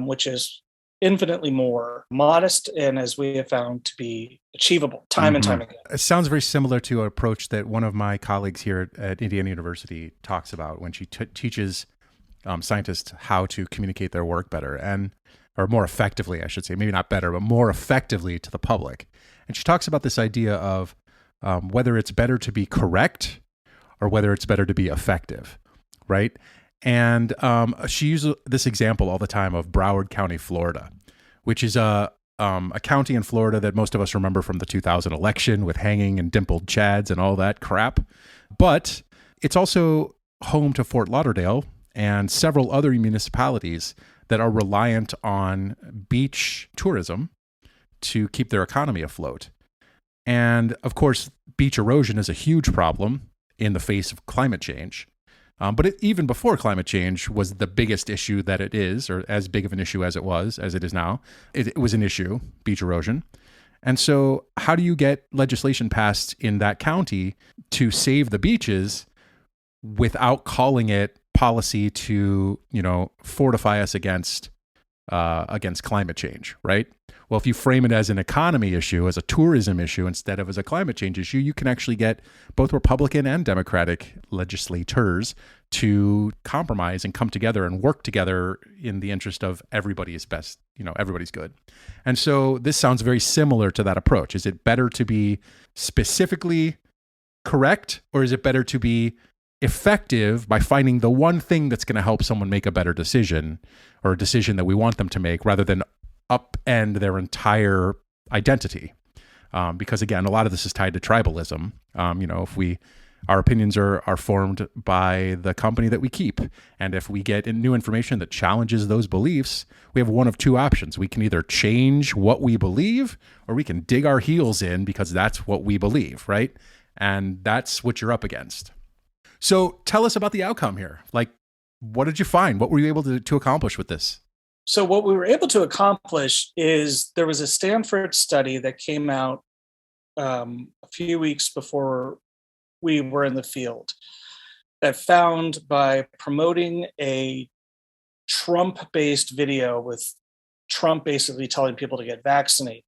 which is infinitely more modest and, as we have found, to be achievable time and time again. It sounds very similar to an approach that one of my colleagues here at Indiana University talks about when she teaches scientists how to communicate their work better or more effectively, I should say, maybe not better, but more effectively to the public. And she talks about this idea of whether it's better to be correct or whether it's better to be effective, right? And she uses this example all the time of Broward County, Florida, which is a county in Florida that most of us remember from the 2000 election with hanging and dimpled chads and all that crap. But it's also home to Fort Lauderdale and several other municipalities that are reliant on beach tourism to keep their economy afloat. And of course, beach erosion is a huge problem in the face of climate change. But even before climate change was the biggest issue that it is, or as big of an issue as it is now. It was an issue, beach erosion. And so how do you get legislation passed in that county to save the beaches without calling it policy to, fortify us against climate change, right? Well, if you frame it as an economy issue, as a tourism issue, instead of as a climate change issue, you can actually get both Republican and Democratic legislators to compromise and come together and work together in the interest of everybody's best, everybody's good. And so this sounds very similar to that approach. Is it better to be specifically correct, or is it better to be effective by finding the one thing that's going to help someone make a better decision, or a decision that we want them to make, rather than upend their entire identity? Because again, a lot of this is tied to tribalism. If our opinions are formed by the company that we keep, and if we get new information that challenges those beliefs, we have one of two options. We can either change what we believe, or we can dig our heels in because that's what we believe, right? And that's what you're up against. So tell us about the outcome here. Like, what did you find? What were you able to accomplish with this? So what we were able to accomplish is there was a Stanford study that came out a few weeks before we were in the field that found by promoting a Trump-based video with Trump basically telling people to get vaccinated,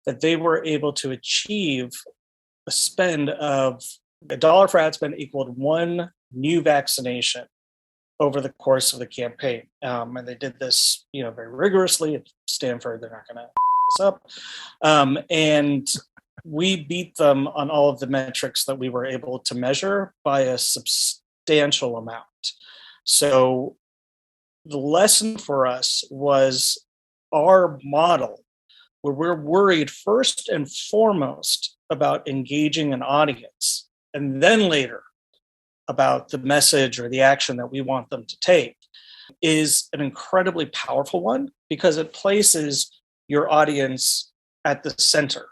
that they were able to achieve a spend of $1 for ad spend equaled one new vaccination over the course of the campaign. And they did this, very rigorously at Stanford. They're not going to this up. And we beat them on all of the metrics that we were able to measure by a substantial amount. So the lesson for us was our model, where we're worried first and foremost about engaging an audience, and then later about the message or the action that we want them to take, is an incredibly powerful one because it places your audience at the center.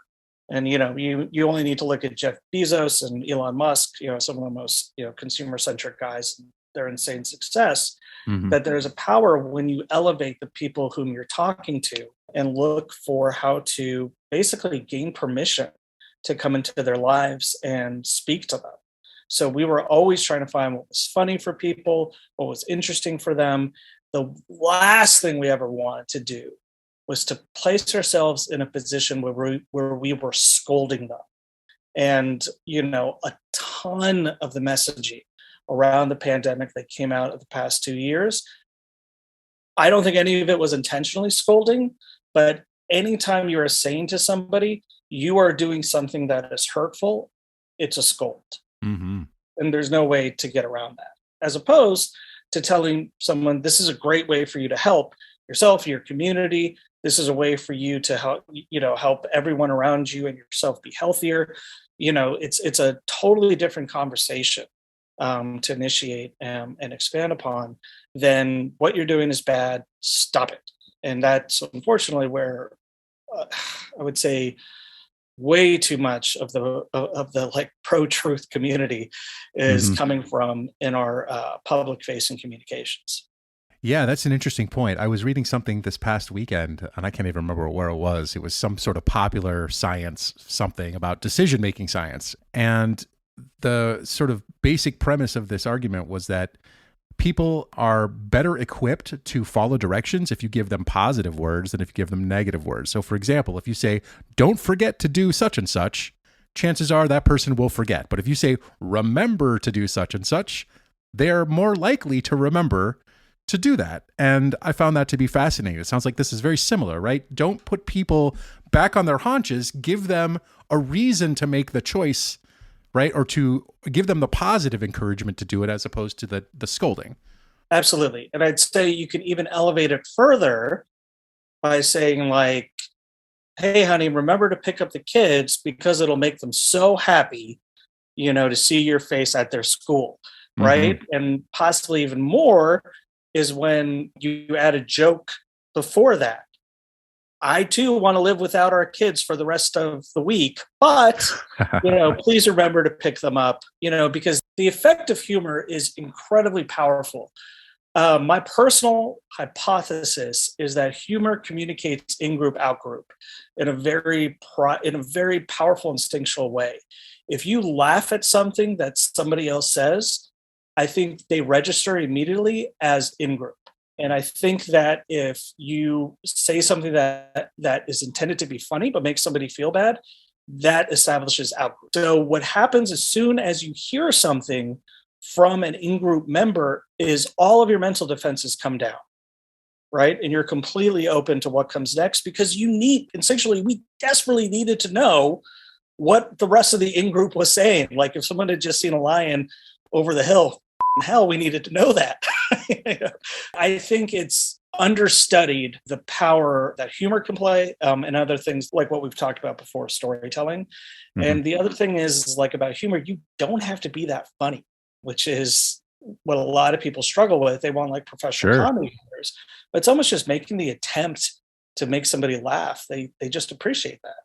And you only need to look at Jeff Bezos and Elon Musk, some of the most consumer-centric guys, their insane success, that there's a power when you elevate the people whom you're talking to and look for how to basically gain permission to come into their lives and speak to them. So we were always trying to find what was funny for people, what was interesting for them. The last thing we ever wanted to do was to place ourselves in a position where we were scolding them. And, a ton of the messaging around the pandemic that came out of the past 2 years, I don't think any of it was intentionally scolding, but anytime you are saying to somebody, you are doing something that is hurtful, it's a scold. And there's no way to get around that, as opposed to telling someone, this is a great way for you to help yourself, your community. This is a way for you to help everyone around you and yourself be healthier. It's a totally different conversation to initiate and expand upon than what you're doing is bad, stop it. And that's unfortunately where I would say way too much of the like pro-truth community is coming from in our public-facing communications. Yeah, that's an interesting point. I was reading something this past weekend, and I can't even remember where it was. It was some sort of popular science, something about decision-making science. And the sort of basic premise of this argument was that people are better equipped to follow directions if you give them positive words than if you give them negative words. So for example, if you say, don't forget to do such and such, chances are that person will forget. But if you say, remember to do such and such, they're more likely to remember to do that. And I found that to be fascinating. It sounds like this is very similar, right? Don't put people back on their haunches, give them a reason to make the choice, right? Or to give them the positive encouragement to do it as opposed to the scolding. Absolutely. And I'd say you can even elevate it further by saying like, hey, honey, remember to pick up the kids because it'll make them so happy, to see your face at their school, right? And possibly even more is when you add a joke before that. I too want to live without our kids for the rest of the week, but please remember to pick them up, because the effect of humor is incredibly powerful. My personal hypothesis is that humor communicates in-group, out-group in a very powerful instinctual way. If you laugh at something that somebody else says, I think they register immediately as in-group. And I think that if you say something that is intended to be funny but makes somebody feel bad, that establishes out-group. So what happens as soon as you hear something from an in-group member is all of your mental defenses come down, right? And you're completely open to what comes next because instinctually, we desperately needed to know what the rest of the in-group was saying. Like if someone had just seen a lion over the hill, hell, we needed to know that. I think it's understudied the power that humor can play and other things like what we've talked about before, storytelling. And the other thing is like about humor, you don't have to be that funny, which is what a lot of people struggle with. They want like professional comedy humors, but it's almost just making the attempt to make somebody laugh. They just appreciate that.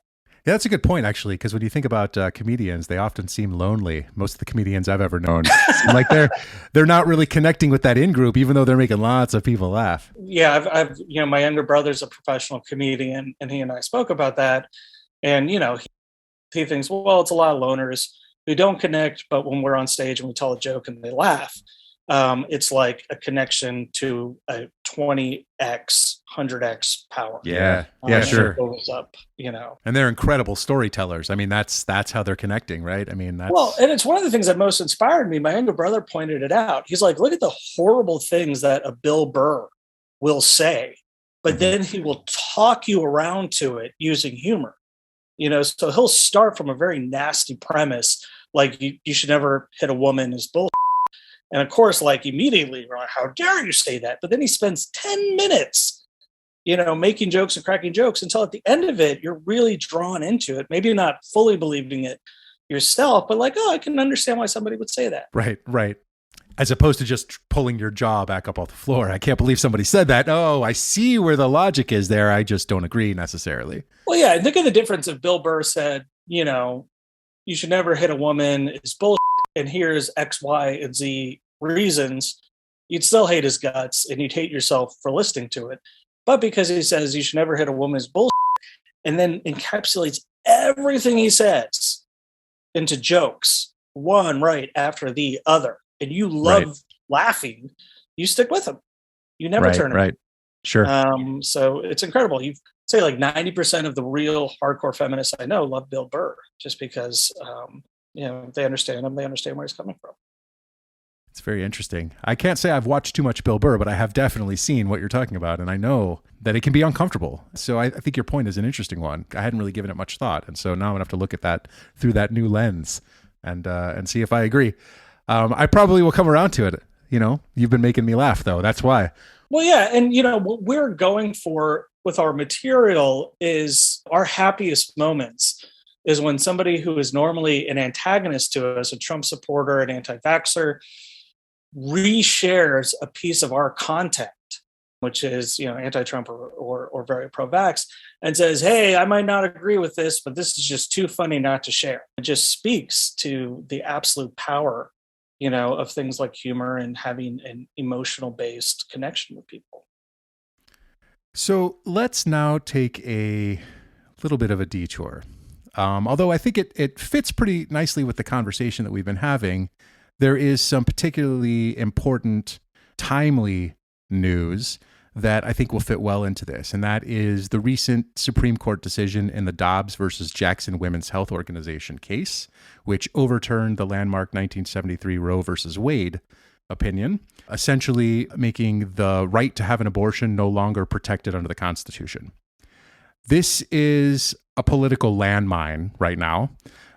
Yeah, that's a good point, actually, because when you think about comedians, they often seem lonely. Most of the comedians I've ever known seem like they're not really connecting with that in-group, even though they're making lots of people laugh. Yeah, I've my younger brother's a professional comedian, and he and I spoke about that. And, he thinks, well, it's a lot of loners who don't connect, but when we're on stage and we tell a joke and they laugh, it's like a connection to a 20x, 100x power. Yeah, sure. Goes up, And they're incredible storytellers. I mean, that's how they're connecting, right? I mean, that's... Well, and it's one of the things that most inspired me. My younger brother pointed it out. He's like, look at the horrible things that a Bill Burr will say, but then he will talk you around to it using humor. So he'll start from a very nasty premise, like you should never hit a woman is bull. And of course, like immediately, we're like, how dare you say that? But then he spends 10 minutes, making jokes and cracking jokes until at the end of it, you're really drawn into it. Maybe you're not fully believing it yourself, but like, oh, I can understand why somebody would say that. Right. As opposed to just pulling your jaw back up off the floor. I can't believe somebody said that. Oh, I see where the logic is there. I just don't agree necessarily. Well, yeah, think of the difference if Bill Burr said, you should never hit a woman is bullshit, and here's X, Y, and Z reasons. You'd still hate his guts and you'd hate yourself for listening to it. But because he says you should never hit a woman is bullshit, and then encapsulates everything he says into jokes, one right after the other, and you love laughing, you stick with him. You never turn it. Right. Sure. So it's incredible. You say like 90% of the real hardcore feminists I know love Bill Burr just because, they understand him. They understand where he's coming from. It's very interesting. I can't say I've watched too much Bill Burr, but I have definitely seen what you're talking about. And I know that it can be uncomfortable. So I think your point is an interesting one. I hadn't really given it much thought. And so now I'm going to have to look at that through that new lens and see if I agree. I probably will come around to it. You've been making me laugh, though. That's why. Well, yeah. And, what we're going for with our material is our happiest moments is when somebody who is normally an antagonist to us, a Trump supporter, an anti-vaxxer, reshares a piece of our content, which is, anti-Trump or very pro-vax, and says, hey, I might not agree with this, but this is just too funny not to share. It just speaks to the absolute power of things like humor and having an emotional based connection with people. So let's now take a little bit of a detour. Although I think it fits pretty nicely with the conversation that we've been having, there is some particularly important, timely news that I think will fit well into this. And that is the recent Supreme Court decision in the Dobbs versus Jackson Women's Health Organization case, which overturned the landmark 1973 Roe versus Wade opinion, essentially making the right to have an abortion no longer protected under the Constitution. This is a political landmine right now,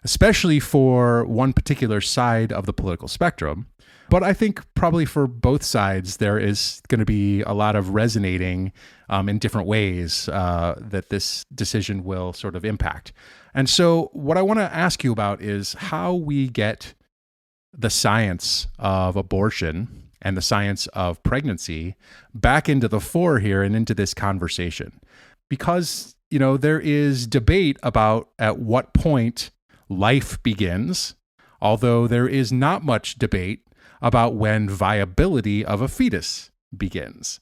especially for one particular side of the political spectrum. But I think probably for both sides, there is going to be a lot of resonating in different ways that this decision will sort of impact. And so what I want to ask you about is how we get the science of abortion and the science of pregnancy back into the fore here and into this conversation. Because, there is debate about at what point life begins, although there is not much debate about when viability of a fetus begins.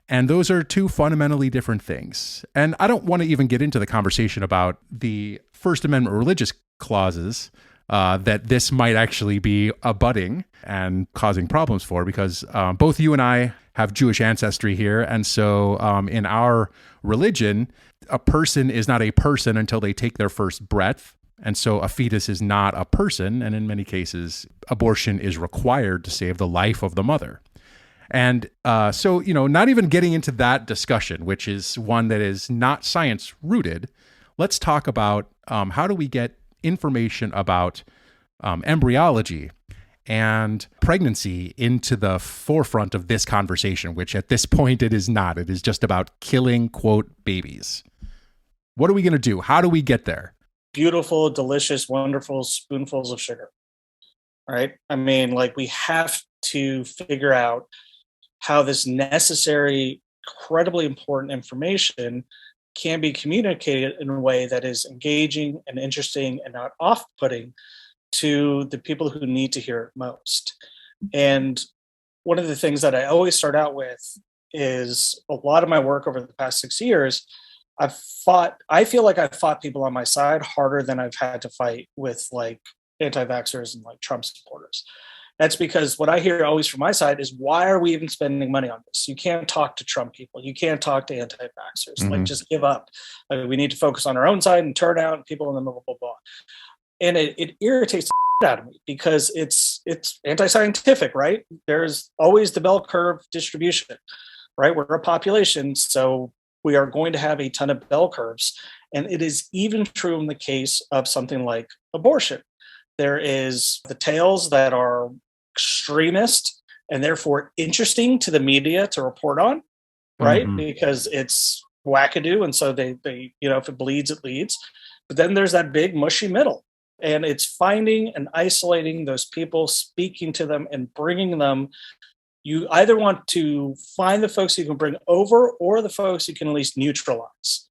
And those are two fundamentally different things. And I don't want to even get into the conversation about the First Amendment religious clauses that this might actually be abutting and causing problems for, because both you and I have Jewish ancestry here. And so in our religion, a person is not a person until they take their first breath. And so a fetus is not a person, and in many cases, abortion is required to save the life of the mother. And so, not even getting into that discussion, which is one that is not science-rooted, let's talk about how do we get information about embryology and pregnancy into the forefront of this conversation, which at this point it is not. It is just about killing, quote, babies. What are we going to do? How do we get there? Beautiful, delicious, wonderful spoonfuls of sugar, right? I mean, like, we have to figure out how this necessary, incredibly important information can be communicated in a way that is engaging and interesting and not off-putting to the people who need to hear it most. And one of the things that I always start out with is a lot of my work over the past 6 years, I feel like I've fought people on my side harder than I've had to fight with like anti-vaxxers and like Trump supporters. That's because what I hear always from my side is, why are we even spending money on this? You can't talk to Trump people. You can't talk to anti-vaxxers. Mm-hmm. Like, just give up. We need to focus on our own side and turnout and people in the middle, blah, blah, blah. And it irritates the out of me because it's anti-scientific, right? There's always the bell curve distribution, right? We're a population, so we are going to have a ton of bell curves. And it is even true in the case of something like abortion. There is the tales that are extremist and therefore interesting to the media to report on, right? Mhm. Because it's wackadoo. And so they, if it bleeds, it leads. But then there's that big mushy middle. And it's finding and isolating those people, speaking to them and bringing them. You either want to find the folks you can bring over or the folks you can at least neutralize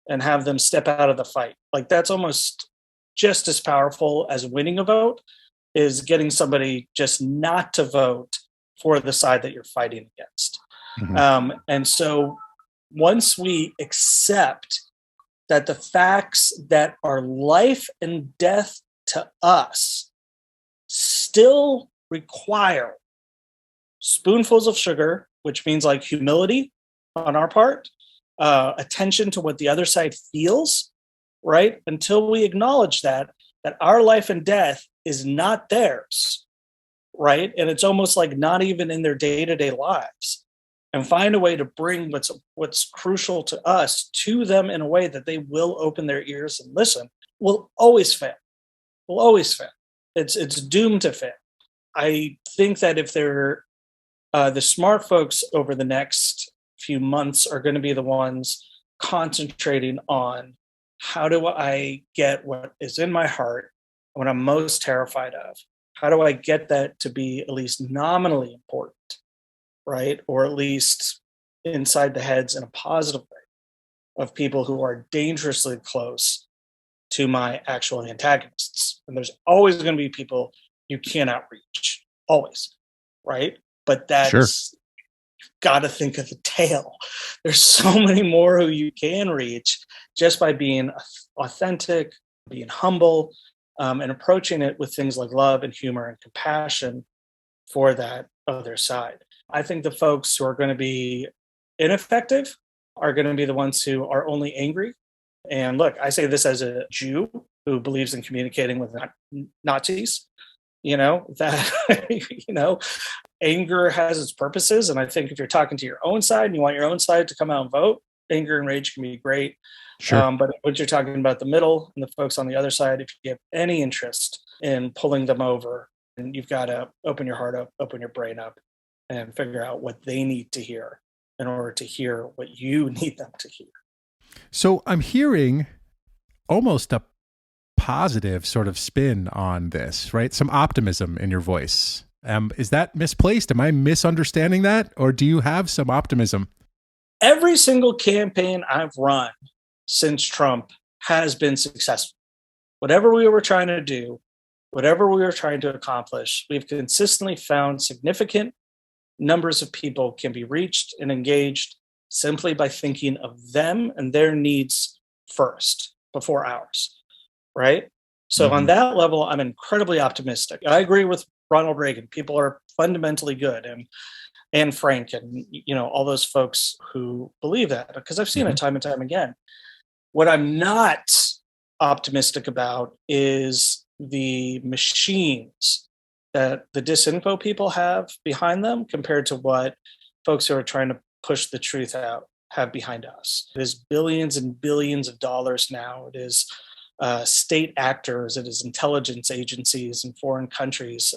and have them step out of the fight. Like that's almost just as powerful as winning a vote, is getting somebody just not to vote for the side that you're fighting against. Mhm. And so once we accept that the facts that are life and death to us still require spoonfuls of sugar, which means like humility on our part, attention to what the other side feels, right? Until we acknowledge that our life and death is not theirs, right? And it's almost like not even in their day-to-day lives, and find a way to bring what's crucial to us to them in a way that they will open their ears and listen, will always fail. Will always fail. It's doomed to fail. I think that if they're the smart folks over the next few months are going to be the ones concentrating on how do I get what is in my heart, what I'm most terrified of? How do I get that to be at least nominally important, right? Or at least inside the heads in a positive way of people who are dangerously close to my actual antagonists. And there's always going to be people you cannot reach, always, right? But that's Sure. got to think of the tail. There's so many more who you can reach just by being authentic, being humble, and approaching it with things like love and humor and compassion for that other side. I think the folks who are going to be ineffective are going to be the ones who are only angry. And look, I say this as a Jew who believes in communicating with Nazis, that, anger has its purposes. And I think if you're talking to your own side and you want your own side to come out and vote, anger and rage can be great. Sure. But when you're talking about the middle and the folks on the other side, if you have any interest in pulling them over, and you've got to open your heart up, open your brain up, and figure out what they need to hear in order to hear what you need them to hear. So I'm hearing almost a positive sort of spin on this, right? Some optimism in your voice. Is that misplaced? Am I misunderstanding that? Or do you have some optimism? Every single campaign I've run since Trump has been successful. Whatever we were trying to do, whatever we were trying to accomplish, we've consistently found significant numbers of people can be reached and engaged simply by thinking of them and their needs first before ours, right? So on that level, I'm incredibly optimistic. I agree with Ronald Reagan. People are fundamentally good, and Frank, and all those folks who believe that, because I've seen it time and time again. What I'm not optimistic about is the machines that the disinfo people have behind them compared to what folks who are trying to push the truth out have behind us. It is billions and billions of dollars now. It is state actors, it is intelligence agencies in foreign countries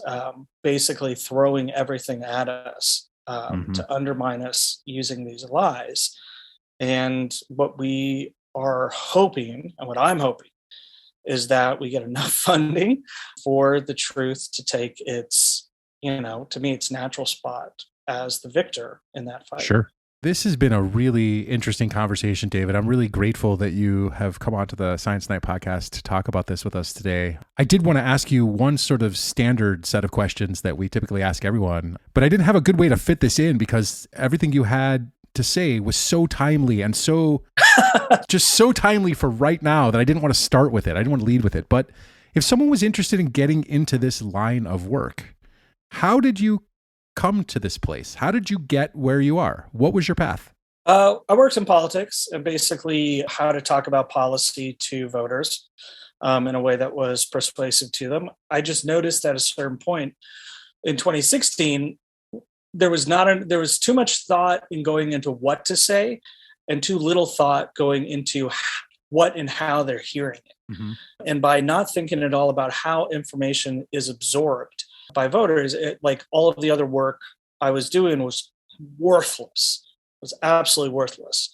basically throwing everything at us to undermine us using these lies. And what we are hoping, and what I'm hoping, is that we get enough funding for the truth to take its, to me, its natural spot as the victor in that fight. Sure. This has been a really interesting conversation, David. I'm really grateful that you have come onto the Science Night podcast to talk about this with us today. I did want to ask you one sort of standard set of questions that we typically ask everyone, but I didn't have a good way to fit this in because everything you had to say was so timely and so just so timely for right now that I didn't want to start with it. I didn't want to lead with it. But if someone was interested in getting into this line of work, how did you come to this place? How did you get where you are? What was your path? I worked in politics and basically how to talk about policy to voters in a way that was persuasive to them. I just noticed at a certain point in 2016, there was too much thought in going into what to say and too little thought going into what and how they're hearing it. Mm-hmm. And by not thinking at all about how information is absorbed by voters, like all of the other work I was doing was worthless, was absolutely worthless.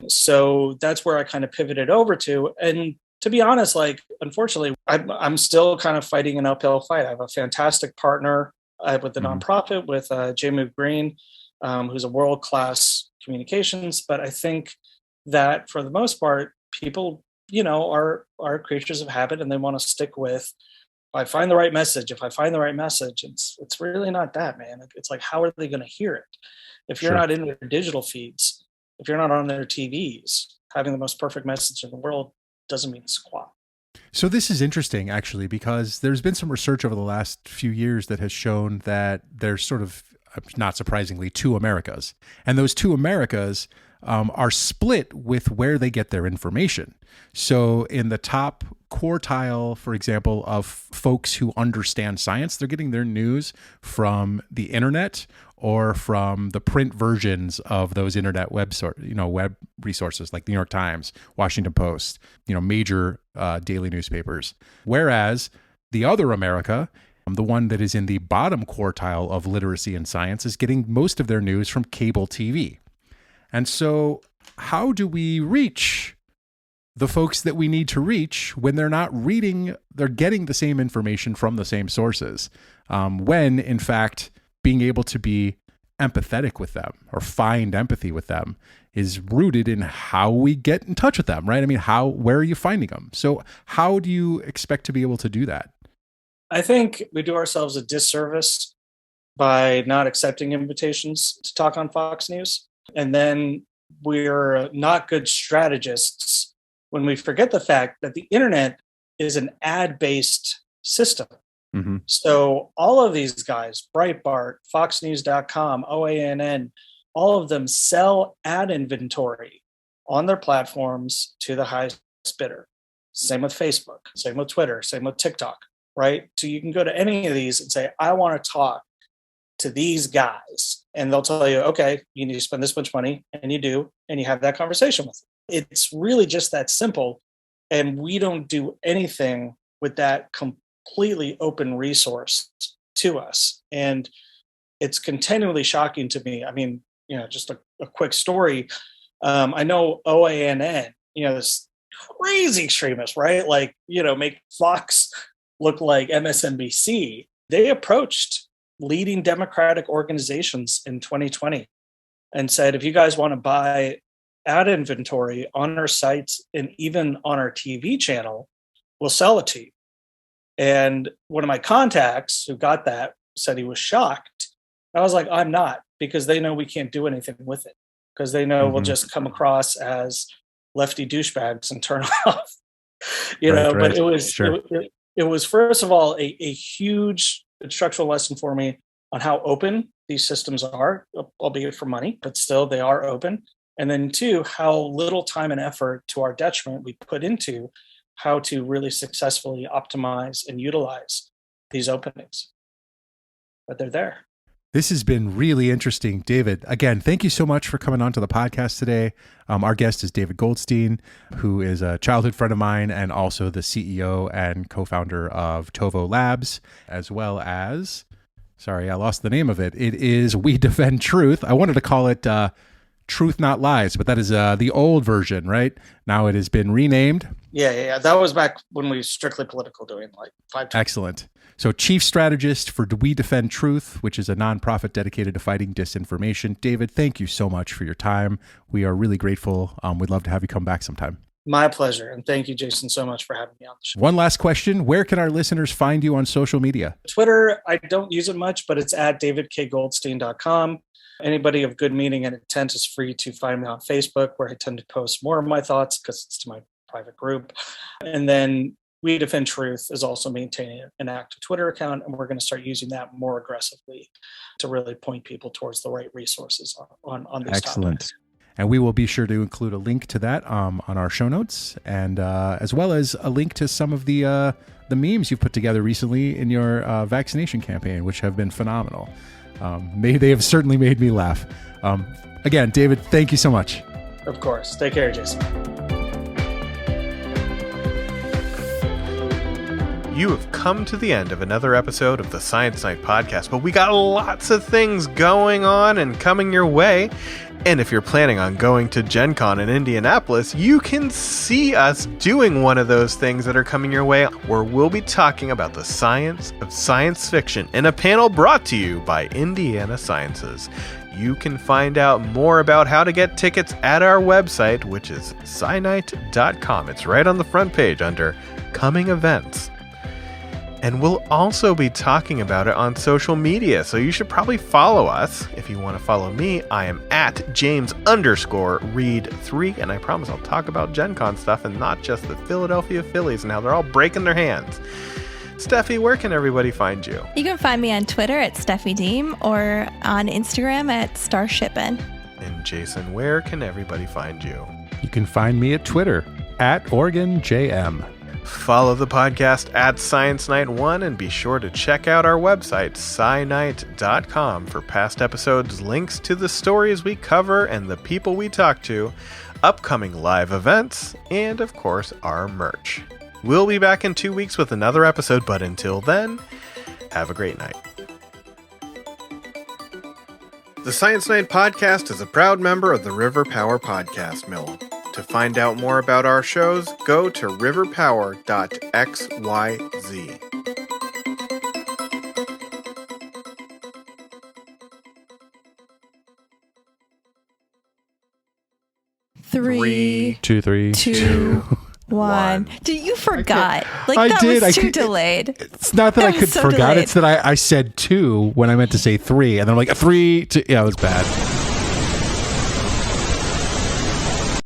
So that's where I kind of pivoted over to. And to be honest, like, unfortunately, I'm still kind of fighting an uphill fight. I have a fantastic partner with the nonprofit, with Yatsenyuk Green, who's a world-class communications. But I think that for the most part, people, are creatures of habit, and they want to stick with, if I find the right message, it's really not that, man. It's like, how are they going to hear it? If you're not in their digital feeds, if you're not on their TVs, having the most perfect message in the world doesn't mean squat. So this is interesting, actually, because there's been some research over the last few years that has shown that there's sort of, not surprisingly, two Americas. And those two Americas are split with where they get their information. So in the top quartile, for example, of folks who understand science, they're getting their news from the internet or from the print versions of those internet web resources like the New York Times, Washington Post, major daily newspapers. Whereas the other America, the one that is in the bottom quartile of literacy and science, is getting most of their news from cable TV. And so how do we reach the folks that we need to reach when they're not reading, they're getting the same information from the same sources, when in fact being able to be empathetic with them or find empathy with them is rooted in how we get in touch with them, right? I mean, where are you finding them? So how do you expect to be able to do that? I think we do ourselves a disservice by not accepting invitations to talk on Fox News. And then we're not good strategists when we forget the fact that the internet is an ad-based system. Mm-hmm. So all of these guys, Breitbart, FoxNews.com, OANN, all of them sell ad inventory on their platforms to the highest bidder. Same with Facebook, same with Twitter, same with TikTok, right? So you can go to any of these and say, I want to talk to these guys. And they'll tell you, okay, you need to spend this much money, and you do, and you have that conversation with them. It's really just that simple. And we don't do anything with that completely open resource to us. And it's continually shocking to me. I mean, just a quick story. I know OANN, this crazy extremist, right? Like, make Fox look like MSNBC. They approached leading Democratic organizations in 2020 and said, if you guys want to buy ad inventory on our sites and even on our TV channel, we'll sell it to you. And one of my contacts who got that said he was shocked. I was like, I'm not, because they know we can't do anything with it, because they know we'll just come across as lefty douchebags and turn off, Right. But it was first of all a huge instructional lesson for me on how open these systems are, albeit for money, but still they are open. And then two, how little time and effort to our detriment we put into how to really successfully optimize and utilize these openings. But they're there. This has been really interesting, David. Again, thank you so much for coming on to the podcast today. Our guest is David Goldstein, who is a childhood friend of mine and also the CEO and co-founder of Tovo Labs, as well as, sorry, I lost the name of it. It is We Defend Truth. I wanted to call it Truth Not Lies, but that is the old version, right? Now it has been renamed. Yeah. That was back when we were strictly political, doing like 5 times. Excellent. So chief strategist for We Defend Truth, which is a nonprofit dedicated to fighting disinformation. David, thank you so much for your time. We are really grateful. We'd love to have you come back sometime. My pleasure. And thank you, Jason, so much for having me on the show. One last question. Where can our listeners find you on social media? Twitter, I don't use it much, but it's at davidkgoldstein.com. Anybody of good meaning and intent is free to find me on Facebook, where I tend to post more of my thoughts because it's to my private group. And then We Defend Truth is also maintaining an active Twitter account, and we're going to start using that more aggressively to really point people towards the right resources on these Excellent. topics. And we will be sure to include a link to that on our show notes, and as well as a link to some of the memes you've put together recently in your vaccination campaign, which have been phenomenal. They have certainly made me laugh. Again, David, thank you so much. Of course. Take care, Jason. You have come to the end of another episode of the Science Night podcast, but we got lots of things going on and coming your way. And if you're planning on going to Gen Con in Indianapolis, you can see us doing one of those things that are coming your way, where we'll be talking about the science of science fiction in a panel brought to you by Indiana Sciences. You can find out more about how to get tickets at our website, which is scinight.com. It's right on the front page under Coming Events. And we'll also be talking about it on social media, so you should probably follow us. If you want to follow me, I am at James_Reed3, and I promise I'll talk about Gen Con stuff and not just the Philadelphia Phillies and how they're all breaking their hands. Steffi, where can everybody find you? You can find me on Twitter at SteffiDeem or on Instagram at Starshippin'. And Jason, where can everybody find you? You can find me at Twitter at OregonJM. Follow the podcast at Science Night 1 and be sure to check out our website, scinight.com, for past episodes, links to the stories we cover and the people we talk to, upcoming live events, and of course, our merch. We'll be back in 2 weeks with another episode, but until then, have a great night. The Science Night podcast is a proud member of the River Power Podcast Mill. To find out more about our shows, go to riverpower.xyz. 3, 2, 3, 2, 1. You forgot. That was too delayed. It's not that I could forgot. Delayed. It's that I said 2 when I meant to say 3. And then I'm like, 3, 2. Yeah, it was bad.